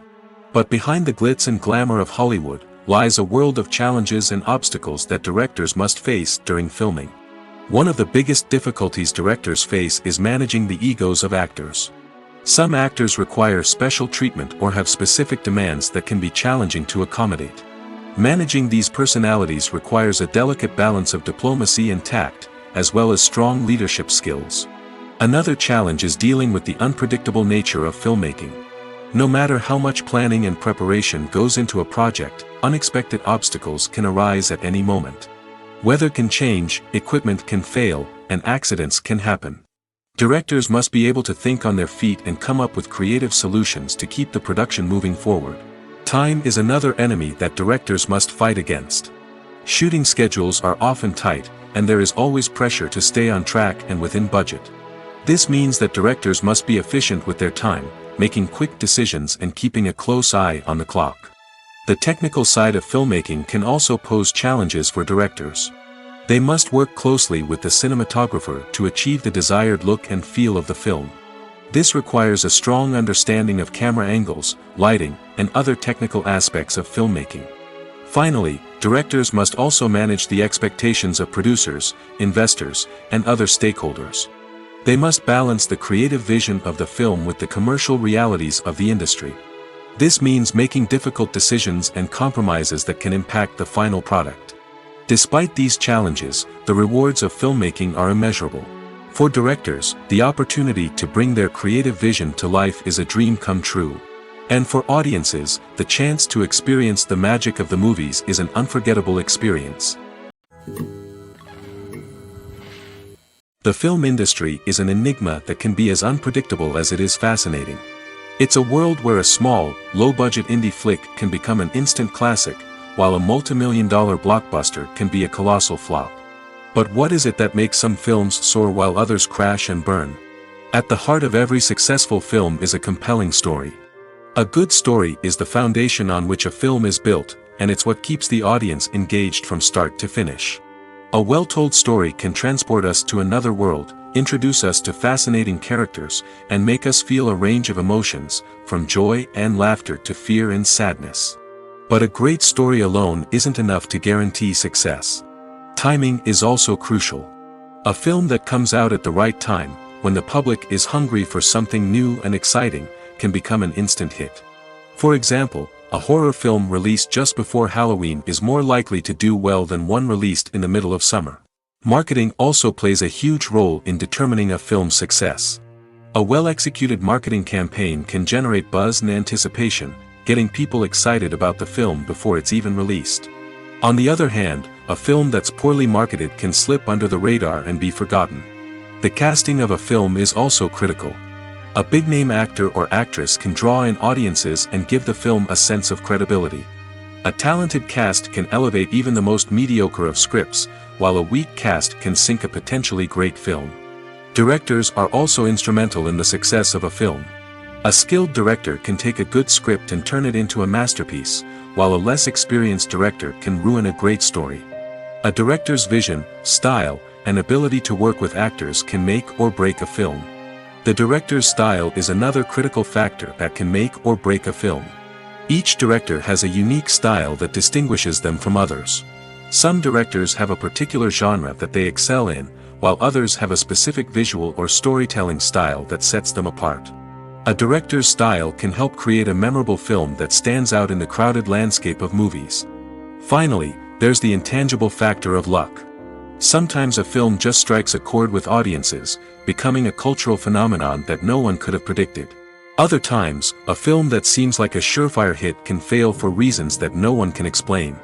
[SPEAKER 1] But behind the glitz and glamour of Hollywood lies a world of challenges and obstacles that directors must face during filming. One of the biggest difficulties directors face is managing the egos of actors. Some actors require special treatment or have specific demands that can be challenging to accommodate. Managing these personalities requires a delicate balance of diplomacy and tact, as well as strong leadership skills. Another challenge is dealing with the unpredictable nature of filmmaking. No matter how much planning and preparation goes into a project, unexpected obstacles can arise at any moment. Weather can change, equipment can fail, and accidents can happen. Directors must be able to think on their feet and come up with creative solutions to keep the production moving forward. Time is another enemy that directors must fight against. Shooting schedules are often tight, and there is always pressure to stay on track and within budget. This means that directors must be efficient with their time, making quick decisions and keeping a close eye on the clock. The technical side of filmmaking can also pose challenges for directors. They must work closely with the cinematographer to achieve the desired look and feel of the film. This requires a strong understanding of camera angles, lighting, and other technical aspects of filmmaking. Finally, directors must also manage the expectations of producers, investors, and other stakeholders. They must balance the creative vision of the film with the commercial realities of the industry. This means making difficult decisions and compromises that can impact the final product. Despite these challenges, the rewards of filmmaking are immeasurable. For directors, the opportunity to bring their creative vision to life is a dream come true. And for audiences, the chance to experience the magic of the movies is an unforgettable experience. The film industry is an enigma that can be as unpredictable as it is fascinating. It's a world where a small, low-budget indie flick can become an instant classic, while a multi-million-dollar blockbuster can be a colossal flop. But what is it that makes some films soar while others crash and burn? At the heart of every successful film is a compelling story. A good story is the foundation on which a film is built, and it's what keeps the audience engaged from start to finish. A well-told story can transport us to another world, introduce us to fascinating characters, and make us feel a range of emotions, from joy and laughter to fear and sadness. But a great story alone isn't enough to guarantee success. Timing is also crucial. A film that comes out at the right time, when the public is hungry for something new and exciting, can become an instant hit. For example, a horror film released just before Halloween is more likely to do well than one released in the middle of summer. Marketing also plays a huge role in determining a film's success. A well-executed marketing campaign can generate buzz and anticipation, getting people excited about the film before it's even released. On the other hand, a film that's poorly marketed can slip under the radar and be forgotten. The casting of a film is also critical. A big-name actor or actress can draw in audiences and give the film a sense of credibility. A talented cast can elevate even the most mediocre of scripts, while a weak cast can sink a potentially great film. Directors are also instrumental in the success of a film. A skilled director can take a good script and turn it into a masterpiece, while a less experienced director can ruin a great story. A director's vision, style, and ability to work with actors can make or break a film. The director's style is another critical factor that can make or break a film. Each director has a unique style that distinguishes them from others. Some directors have a particular genre that they excel in, while others have a specific visual or storytelling style that sets them apart. A director's style can help create a memorable film that stands out in the crowded landscape of movies. Finally, there's the intangible factor of luck. Sometimes a film just strikes a chord with audiences, becoming a cultural phenomenon that no one could have predicted. Other times, a film that seems like a surefire hit can fail for reasons that no one can explain.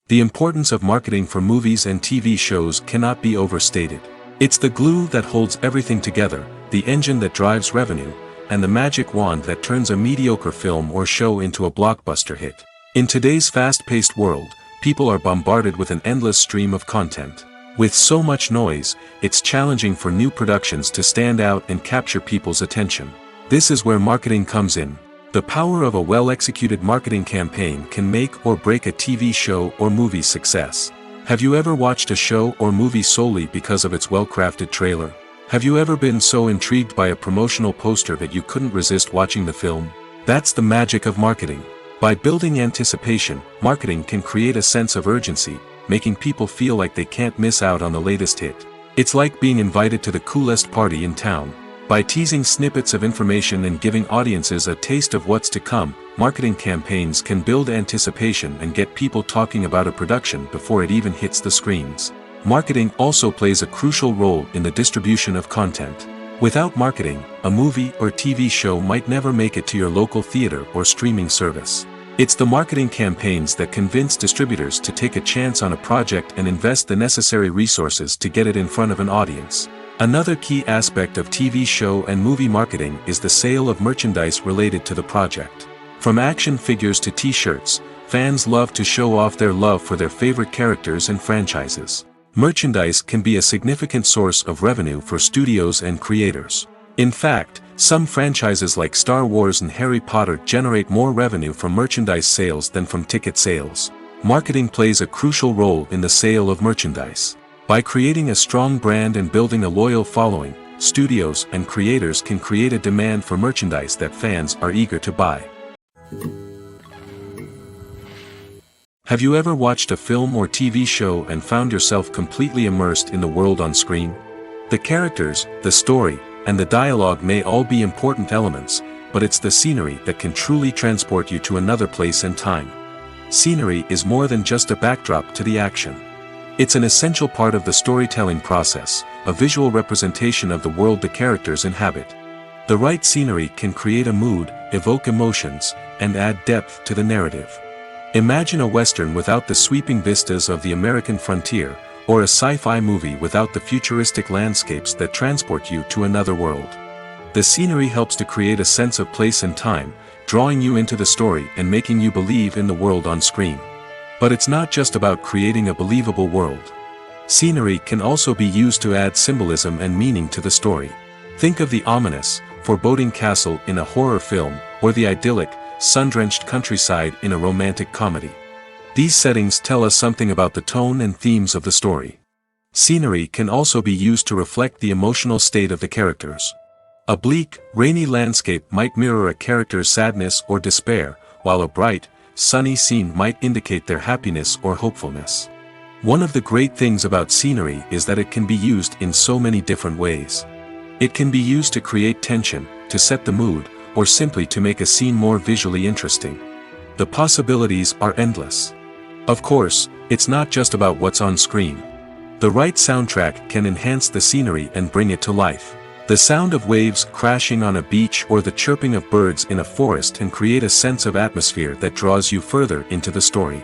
[SPEAKER 1] The importance of marketing for movies and TV shows cannot be overstated. It's the glue that holds everything together, the engine that drives revenue, and the magic wand that turns a mediocre film or show into a blockbuster hit. In today's fast-paced world, people are bombarded with an endless stream of content. With so much noise, it's challenging for new productions to stand out and capture people's attention. This is where marketing comes in. The power of a well-executed marketing campaign can make or break a TV show or movie's success. Have you ever watched a show or movie solely because of its well-crafted trailer? Have you ever been so intrigued by a promotional poster that you couldn't resist watching the film? That's the magic of marketing. By building anticipation, marketing can create a sense of urgency, making people feel like they can't miss out on the latest hit. It's like being invited to the coolest party in town. By teasing snippets of information and giving audiences a taste of what's to come, marketing campaigns can build anticipation and get people talking about a production before it even hits the screens. Marketing also plays a crucial role in the distribution of content. Without marketing, a movie or TV show might never make it to your local theater or streaming service. It's the marketing campaigns that convince distributors to take a chance on a project and invest the necessary resources to get it in front of an audience. Another key aspect of TV show and movie marketing is the sale of merchandise related to the project. From action figures to t-shirts, fans love to show off their love for their favorite characters and franchises. Merchandise can be a significant source of revenue for studios and creators. In fact, some franchises like Star Wars and Harry Potter generate more revenue from merchandise sales than from ticket sales. Marketing plays a crucial role in the sale of merchandise. By creating a strong brand and building a loyal following, studios and creators can create a demand for merchandise that fans are eager to buy. Have you ever watched a film or TV show and found yourself completely immersed in the world on screen? The characters, the story, and the dialogue may all be important elements, but it's the scenery that can truly transport you to another place and time. Scenery is more than just a backdrop to the action. It's an essential part of the storytelling process, a visual representation of the world the characters inhabit. The right scenery can create a mood, evoke emotions, and add depth to the narrative. Imagine a western without the sweeping vistas of the American frontier, or a sci-fi movie without the futuristic landscapes that transport you to another world. The scenery helps to create a sense of place and time, drawing you into the story and making you believe in the world on screen. But it's not just about creating a believable world. Scenery can also be used to add symbolism and meaning to the story. Think of the ominous, foreboding castle in a horror film, or the idyllic, sun-drenched countryside in a romantic comedy. These settings tell us something about the tone and themes of the story. Scenery can also be used to reflect the emotional state of the characters. A bleak, rainy landscape might mirror a character's sadness or despair, while a bright, sunny scene might indicate their happiness or hopefulness. One of the great things about scenery is that it can be used in so many different ways. It can be used to create tension, to set the mood, or simply to make a scene more visually interesting. The possibilities are endless. Of course, it's not just about what's on screen. The right soundtrack can enhance the scenery and bring it to life. The sound of waves crashing on a beach or the chirping of birds in a forest can create a sense of atmosphere that draws you further into the story.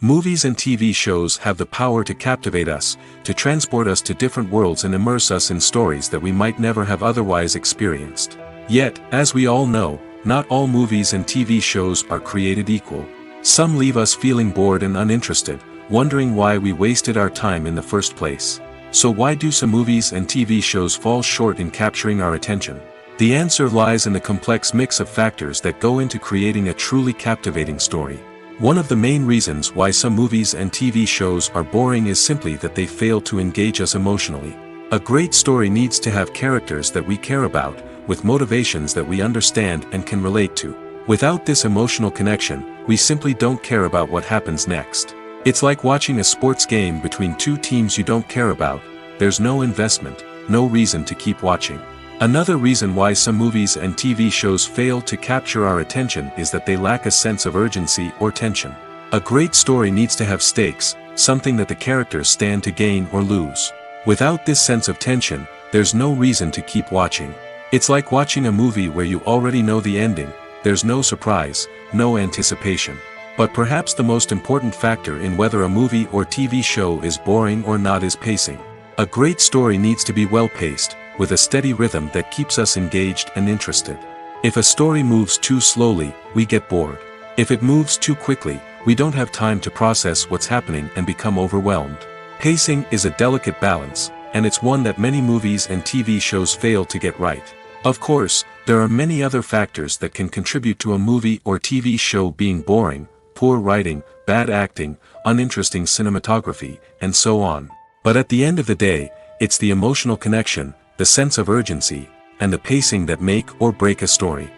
[SPEAKER 1] Movies and TV shows have the power to captivate us, to transport us to different worlds and immerse us in stories that we might never have otherwise experienced. Yet, as we all know, not all movies and TV shows are created equal. Some leave us feeling bored and uninterested, wondering why we wasted our time in the first place. So why do some movies and TV shows fall short in capturing our attention? The answer lies in the complex mix of factors that go into creating a truly captivating story. One of the main reasons why some movies and TV shows are boring is simply that they fail to engage us emotionally. A great story needs to have characters that we care about, with motivations that we understand and can relate to. Without this emotional connection, we simply don't care about what happens next. It's like watching a sports game between two teams you don't care about. There's no investment, no reason to keep watching. Another reason why some movies and TV shows fail to capture our attention is that they lack a sense of urgency or tension. A great story needs to have stakes, something that the characters stand to gain or lose. Without this sense of tension, there's no reason to keep watching. It's like watching a movie where you already know the ending. There's no surprise, no anticipation. But perhaps the most important factor in whether a movie or TV show is boring or not is pacing. A great story needs to be well-paced, with a steady rhythm that keeps us engaged and interested. If a story moves too slowly, we get bored. If it moves too quickly, we don't have time to process what's happening and become overwhelmed. Pacing is a delicate balance, and it's one that many movies and TV shows fail to get right. Of course, there are many other factors that can contribute to a movie or TV show being boring: poor writing, bad acting, uninteresting cinematography, and so on. But at the end of the day, it's the emotional connection, the sense of urgency, and the pacing that make or break a story.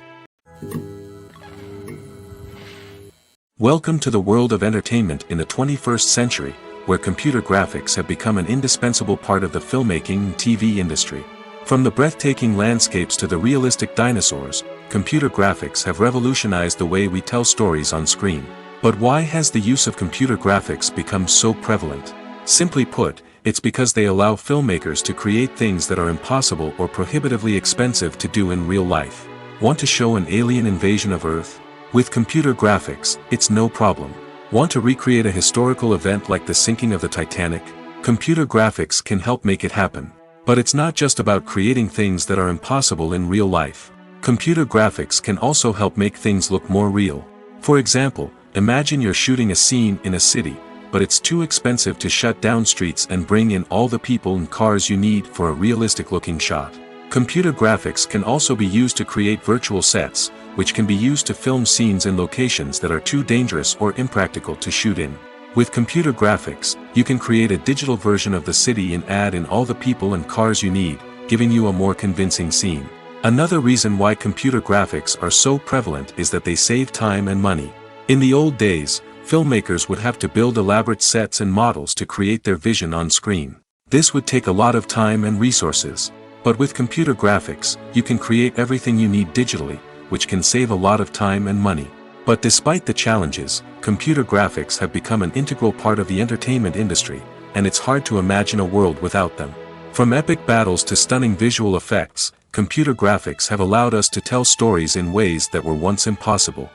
[SPEAKER 1] Welcome to the world of entertainment in the 21st century, where computer graphics have become an indispensable part of the filmmaking and TV industry. From the breathtaking landscapes to the realistic dinosaurs, computer graphics have revolutionized the way we tell stories on screen. But why has the use of computer graphics become so prevalent? Simply put, it's because they allow filmmakers to create things that are impossible or prohibitively expensive to do in real life. Want to show an alien invasion of Earth? With computer graphics, it's no problem. Want to recreate a historical event like the sinking of the Titanic? Computer graphics can help make it happen. But it's not just about creating things that are impossible in real life. Computer graphics can also help make things look more real. For example, imagine you're shooting a scene in a city, but it's too expensive to shut down streets and bring in all the people and cars you need for a realistic-looking shot. Computer graphics can also be used to create virtual sets, which can be used to film scenes in locations that are too dangerous or impractical to shoot in. With computer graphics, you can create a digital version of the city and add in all the people and cars you need, giving you a more convincing scene. Another reason why computer graphics are so prevalent is that they save time and money. In the old days, filmmakers would have to build elaborate sets and models to create their vision on screen. This would take a lot of time and resources. But with computer graphics, you can create everything you need digitally, which can save a lot of time and money. But despite the challenges, computer graphics have become an integral part of the entertainment industry, and it's hard to imagine a world without them. From epic battles to stunning visual effects, computer graphics have allowed us to tell stories in ways that were once impossible.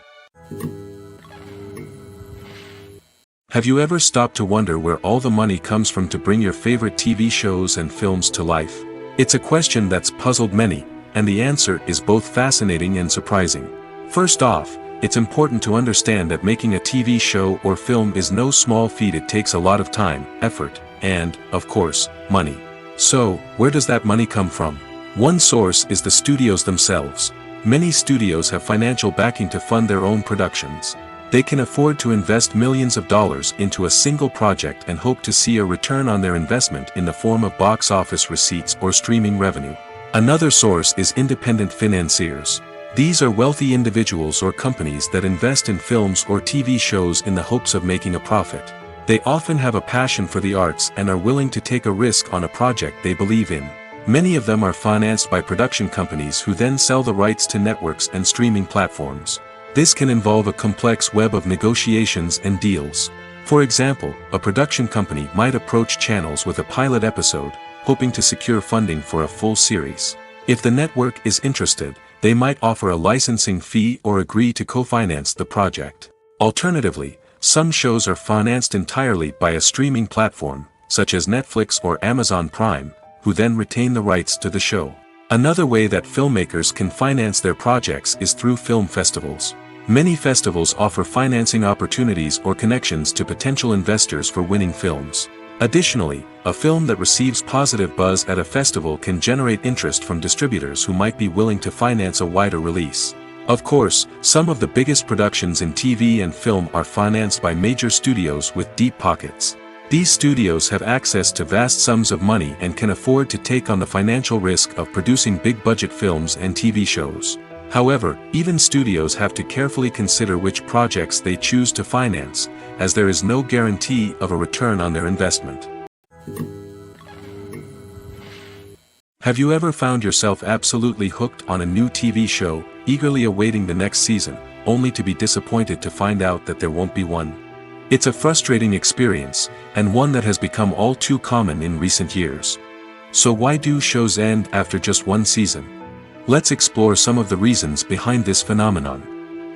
[SPEAKER 1] Have you ever stopped to wonder where all the money comes from to bring your favorite TV shows and films to life? It's a question that's puzzled many, and the answer is both fascinating and surprising. First off, it's important to understand that making a TV show or film is no small feat. It takes a lot of time, effort, and, of course, money. So, where does that money come from? One source is the studios themselves. Many studios have financial backing to fund their own productions. They can afford to invest millions of dollars into a single project and hope to see a return on their investment in the form of box office receipts or streaming revenue. Another source is independent financiers. These are wealthy individuals or companies that invest in films or TV shows in the hopes of making a profit. They often have a passion for the arts and are willing to take a risk on a project they believe in. Many of them are financed by production companies who then sell the rights to networks and streaming platforms. This can involve a complex web of negotiations and deals. For example, a production company might approach channels with a pilot episode, hoping to secure funding for a full series. If the network is interested, they might offer a licensing fee or agree to co-finance the project. Alternatively, some shows are financed entirely by a streaming platform, such as Netflix or Amazon Prime, who then retain the rights to the show. Another way that filmmakers can finance their projects is through film festivals. Many festivals offer financing opportunities or connections to potential investors for winning films. Additionally, a film that receives positive buzz at a festival can generate interest from distributors who might be willing to finance a wider release. Of course, some of the biggest productions in TV and film are financed by major studios with deep pockets. These studios have access to vast sums of money and can afford to take on the financial risk of producing big-budget films and TV shows. However, even studios have to carefully consider which projects they choose to finance, as there is no guarantee of a return on their investment. Have you ever found yourself absolutely hooked on a new TV show, eagerly awaiting the next season, only to be disappointed to find out that there won't be one? It's a frustrating experience, and one that has become all too common in recent years. So why do shows end after just one season? Let's explore some of the reasons behind this phenomenon.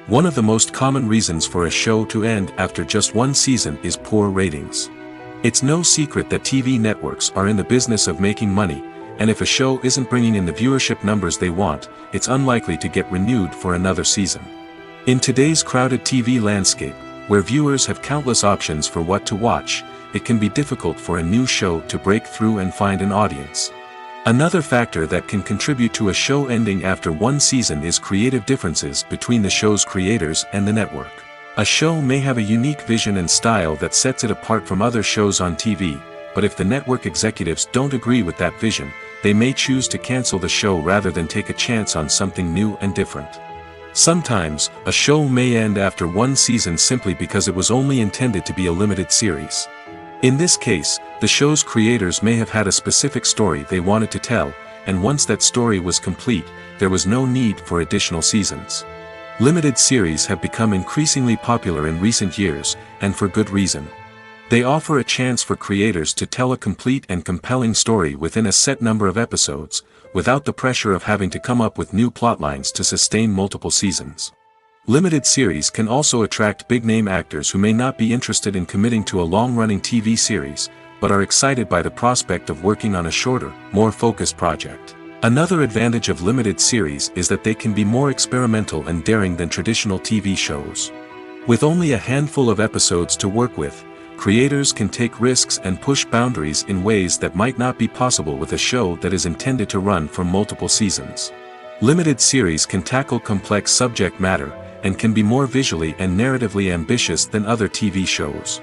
[SPEAKER 1] One of the most common reasons for a show to end after just one season is poor ratings. It's no secret that TV networks are in the business of making money, and if a show isn't bringing in the viewership numbers they want, it's unlikely to get renewed for another season. In today's crowded TV landscape, where viewers have countless options for what to watch, it can be difficult for a new show to break through and find an audience. Another factor that can contribute to a show ending after one season is creative differences between the show's creators and the network. A show may have a unique vision and style that sets it apart from other shows on TV, but if the network executives don't agree with that vision, they may choose to cancel the show rather than take a chance on something new and different. Sometimes, a show may end after one season simply because it was only intended to be a limited series. In this case, the show's creators may have had a specific story they wanted to tell, and once that story was complete, there was no need for additional seasons. Limited series have become increasingly popular in recent years, and for good reason. They offer a chance for creators to tell a complete and compelling story within a set number of episodes, without the pressure of having to come up with new plotlines to sustain multiple seasons. Limited series can also attract big-name actors who may not be interested in committing to a long-running TV series, but are excited by the prospect of working on a shorter, more focused project. Another advantage of limited series is that they can be more experimental and daring than traditional TV shows. With only a handful of episodes to work with, creators can take risks and push boundaries in ways that might not be possible with a show that is intended to run for multiple seasons. Limited series can tackle complex subject matter, and can be more visually and narratively ambitious than other TV shows.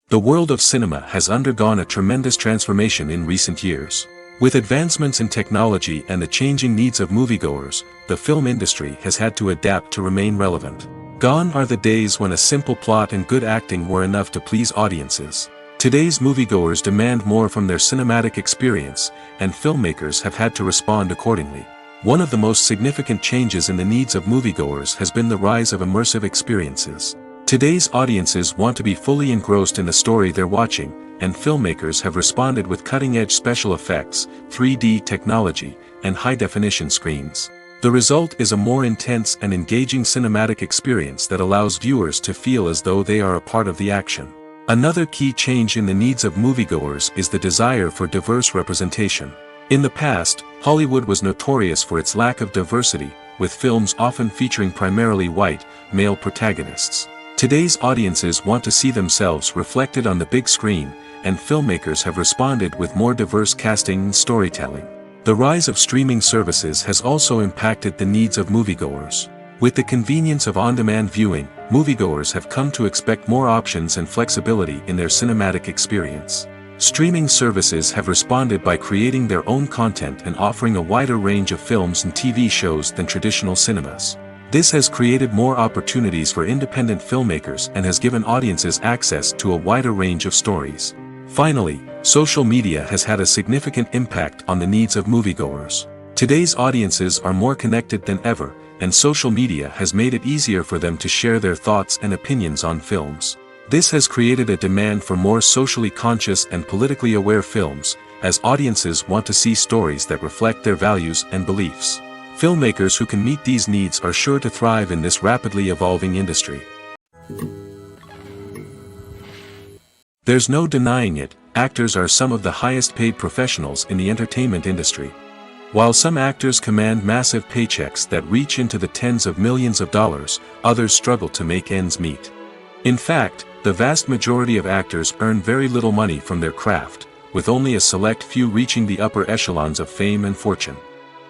[SPEAKER 1] The world of cinema has undergone a tremendous transformation in recent years. With advancements in technology and the changing needs of moviegoers, the film industry has had to adapt to remain relevant. Gone are the days when a simple plot and good acting were enough to please audiences. Today's moviegoers demand more from their cinematic experience, and filmmakers have had to respond accordingly. One of the most significant changes in the needs of moviegoers has been the rise of immersive experiences. Today's audiences want to be fully engrossed in the story they're watching, and filmmakers have responded with cutting-edge special effects, 3D technology, and high-definition screens. The result is a more intense and engaging cinematic experience that allows viewers to feel as though they are a part of the action. Another key change in the needs of moviegoers is the desire for diverse representation. In the past, Hollywood was notorious for its lack of diversity, with films often featuring primarily white, male protagonists. Today's audiences want to see themselves reflected on the big screen, and filmmakers have responded with more diverse casting and storytelling. The rise of streaming services has also impacted the needs of moviegoers. With the convenience of on-demand viewing, moviegoers have come to expect more options and flexibility in their cinematic experience. Streaming services have responded by creating their own content and offering a wider range of films and TV shows than traditional cinemas. This has created more opportunities for independent filmmakers and has given audiences access to a wider range of stories. Finally, social media has had a significant impact on the needs of moviegoers. Today's audiences are more connected than ever, and social media has made it easier for them to share their thoughts and opinions on films. This has created a demand for more socially conscious and politically aware films, as audiences want to see stories that reflect their values and beliefs. Filmmakers who can meet these needs are sure to thrive in this rapidly evolving industry. There's no denying it, actors are some of the highest paid professionals in the entertainment industry. While some actors command massive paychecks that reach into the tens of millions of dollars, others struggle to make ends meet. In fact, the vast majority of actors earn very little money from their craft, with only a select few reaching the upper echelons of fame and fortune.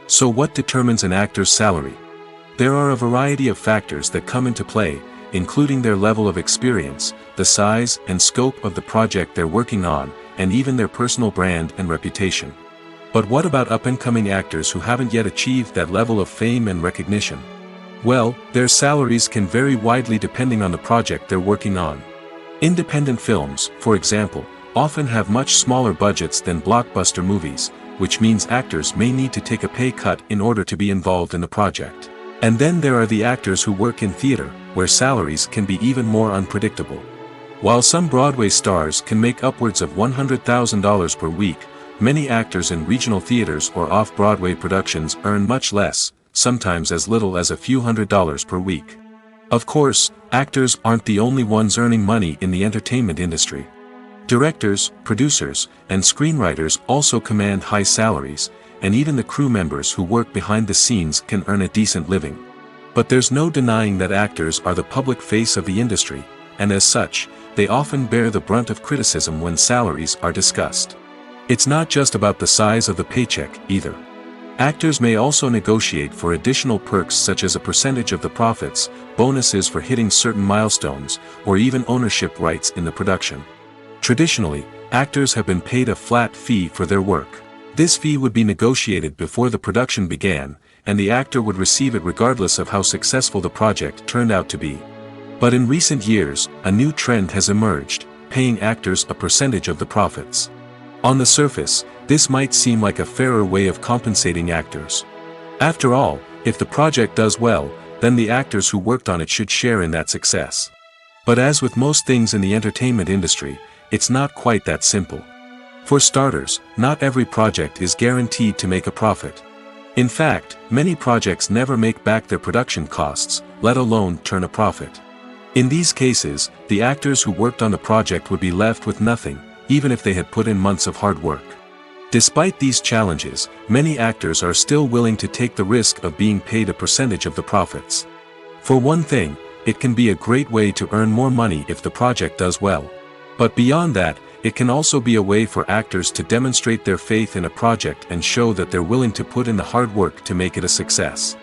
[SPEAKER 1] So what determines an actor's salary? There are a variety of factors that come into play, including their level of experience, the size and scope of the project they're working on, and even their personal brand and reputation. But what about up-and-coming actors who haven't yet achieved that level of fame and recognition? Well, their salaries can vary widely depending on the project they're working on. Independent films, for example, often have much smaller budgets than blockbuster movies, which means actors may need to take a pay cut in order to be involved in the project. And then there are the actors who work in theater, where salaries can be even more unpredictable. While some Broadway stars can make upwards of $100,000 per week, many actors in regional theaters or off-Broadway productions earn much less, sometimes as little as a few $100s per week. Of course, actors aren't the only ones earning money in the entertainment industry. Directors, producers, and screenwriters also command high salaries, and even the crew members who work behind the scenes can earn a decent living. But there's no denying that actors are the public face of the industry, and as such, they often bear the brunt of criticism when salaries are discussed. It's not just about the size of the paycheck, either. Actors may also negotiate for additional perks such as a percentage of the profits, bonuses for hitting certain milestones, or even ownership rights in the production. Traditionally, actors have been paid a flat fee for their work. This fee would be negotiated before the production began, and the actor would receive it regardless of how successful the project turned out to be. But in recent years, a new trend has emerged, paying actors a percentage of the profits. On the surface, this might seem like a fairer way of compensating actors. After all, if the project does well, then the actors who worked on it should share in that success. But as with most things in the entertainment industry, it's not quite that simple. For starters, not every project is guaranteed to make a profit. In fact, many projects never make back their production costs, let alone turn a profit. In these cases, the actors who worked on the project would be left with nothing, even if they had put in months of hard work. Despite these challenges, many actors are still willing to take the risk of being paid a percentage of the profits. For one thing, it can be a great way to earn more money if the project does well. But beyond that, it can also be a way for actors to demonstrate their faith in a project and show that they're willing to put in the hard work to make it a success.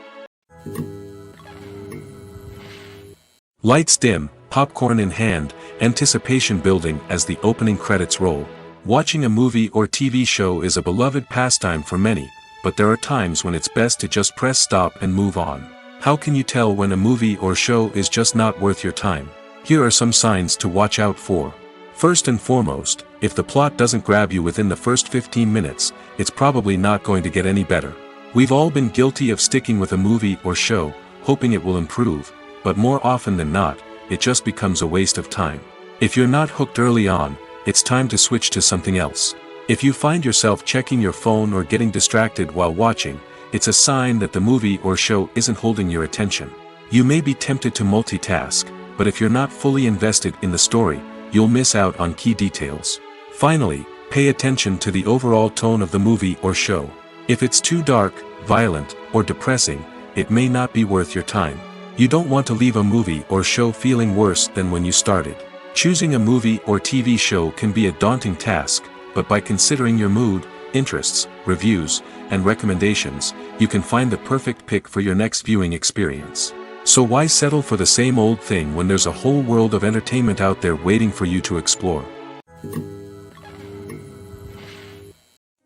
[SPEAKER 1] Lights dim, popcorn in hand, anticipation building as the opening credits roll. Watching a movie or TV show is a beloved pastime for many, but there are times when it's best to just press stop and move on. How can you tell when a movie or show is just not worth your time? Here are some signs to watch out for. First and foremost, if the plot doesn't grab you within the first 15 minutes, it's probably not going to get any better. We've all been guilty of sticking with a movie or show, hoping it will improve, but more often than not, it just becomes a waste of time. If you're not hooked early on, it's time to switch to something else. If you find yourself checking your phone or getting distracted while watching, it's a sign that the movie or show isn't holding your attention. You may be tempted to multitask, but if you're not fully invested in the story, you'll miss out on key details. Finally, pay attention to the overall tone of the movie or show. If it's too dark, violent, or depressing, it may not be worth your time. You don't want to leave a movie or show feeling worse than when you started. Choosing a movie or TV show can be a daunting task, but by considering your mood, interests, reviews, and recommendations, you can find the perfect pick for your next viewing experience. So why settle for the same old thing when there's a whole world of entertainment out there waiting for you to explore?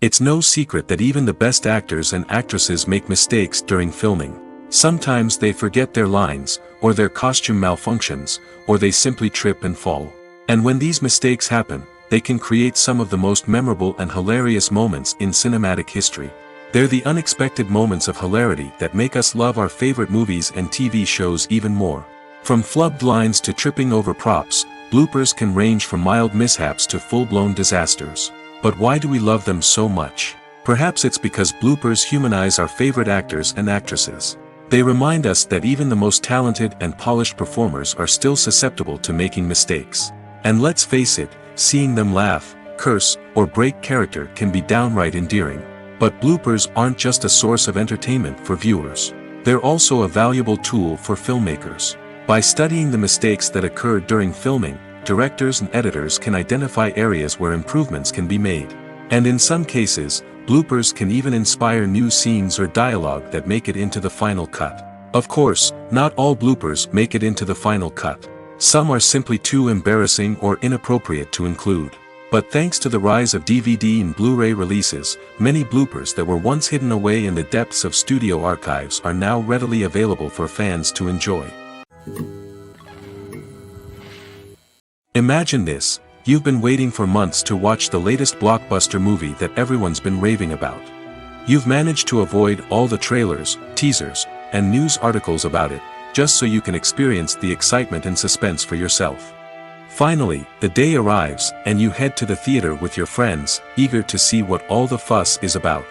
[SPEAKER 1] It's no secret that even the best actors and actresses make mistakes during filming. Sometimes they forget their lines, or their costume malfunctions, or they simply trip and fall. And when these mistakes happen, they can create some of the most memorable and hilarious moments in cinematic history. They're the unexpected moments of hilarity that make us love our favorite movies and TV shows even more. From flubbed lines to tripping over props, bloopers can range from mild mishaps to full-blown disasters. But why do we love them so much? Perhaps it's because bloopers humanize our favorite actors and actresses. They remind us that even the most talented and polished performers are still susceptible to making mistakes. And let's face it, seeing them laugh, curse, or break character can be downright endearing. But bloopers aren't just a source of entertainment for viewers. They're also a valuable tool for filmmakers. By studying the mistakes that occurred during filming, directors and editors can identify areas where improvements can be made. And in some cases, bloopers can even inspire new scenes or dialogue that make it into the final cut. Of course, not all bloopers make it into the final cut. Some are simply too embarrassing or inappropriate to include. But thanks to the rise of DVD and Blu-ray releases, many bloopers that were once hidden away in the depths of studio archives are now readily available for fans to enjoy. Imagine this: you've been waiting for months to watch the latest blockbuster movie that everyone's been raving about. You've managed to avoid all the trailers, teasers, and news articles about it, just so you can experience the excitement and suspense for yourself. Finally, the day arrives, and you head to the theater with your friends, eager to see what all the fuss is about.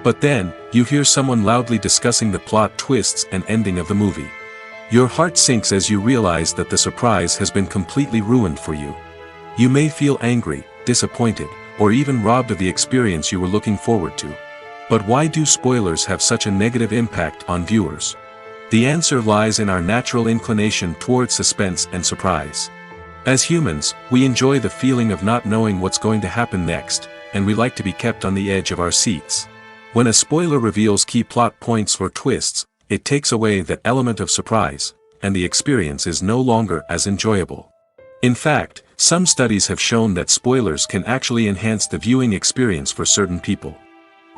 [SPEAKER 1] But then, you hear someone loudly discussing the plot twists and ending of the movie. Your heart sinks as you realize that the surprise has been completely ruined for you. You may feel angry, disappointed, or even robbed of the experience you were looking forward to. But why do spoilers have such a negative impact on viewers? The answer lies in our natural inclination toward suspense and surprise. As humans, we enjoy the feeling of not knowing what's going to happen next, and we like to be kept on the edge of our seats. When a spoiler reveals key plot points or twists, it takes away that element of surprise, and the experience is no longer as enjoyable. In fact, some studies have shown that spoilers can actually enhance the viewing experience for certain people.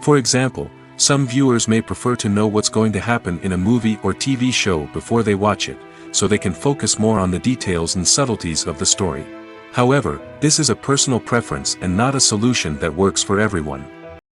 [SPEAKER 1] For example, some viewers may prefer to know what's going to happen in a movie or TV show before they watch it, so they can focus more on the details and subtleties of the story. However, this is a personal preference and not a solution that works for everyone.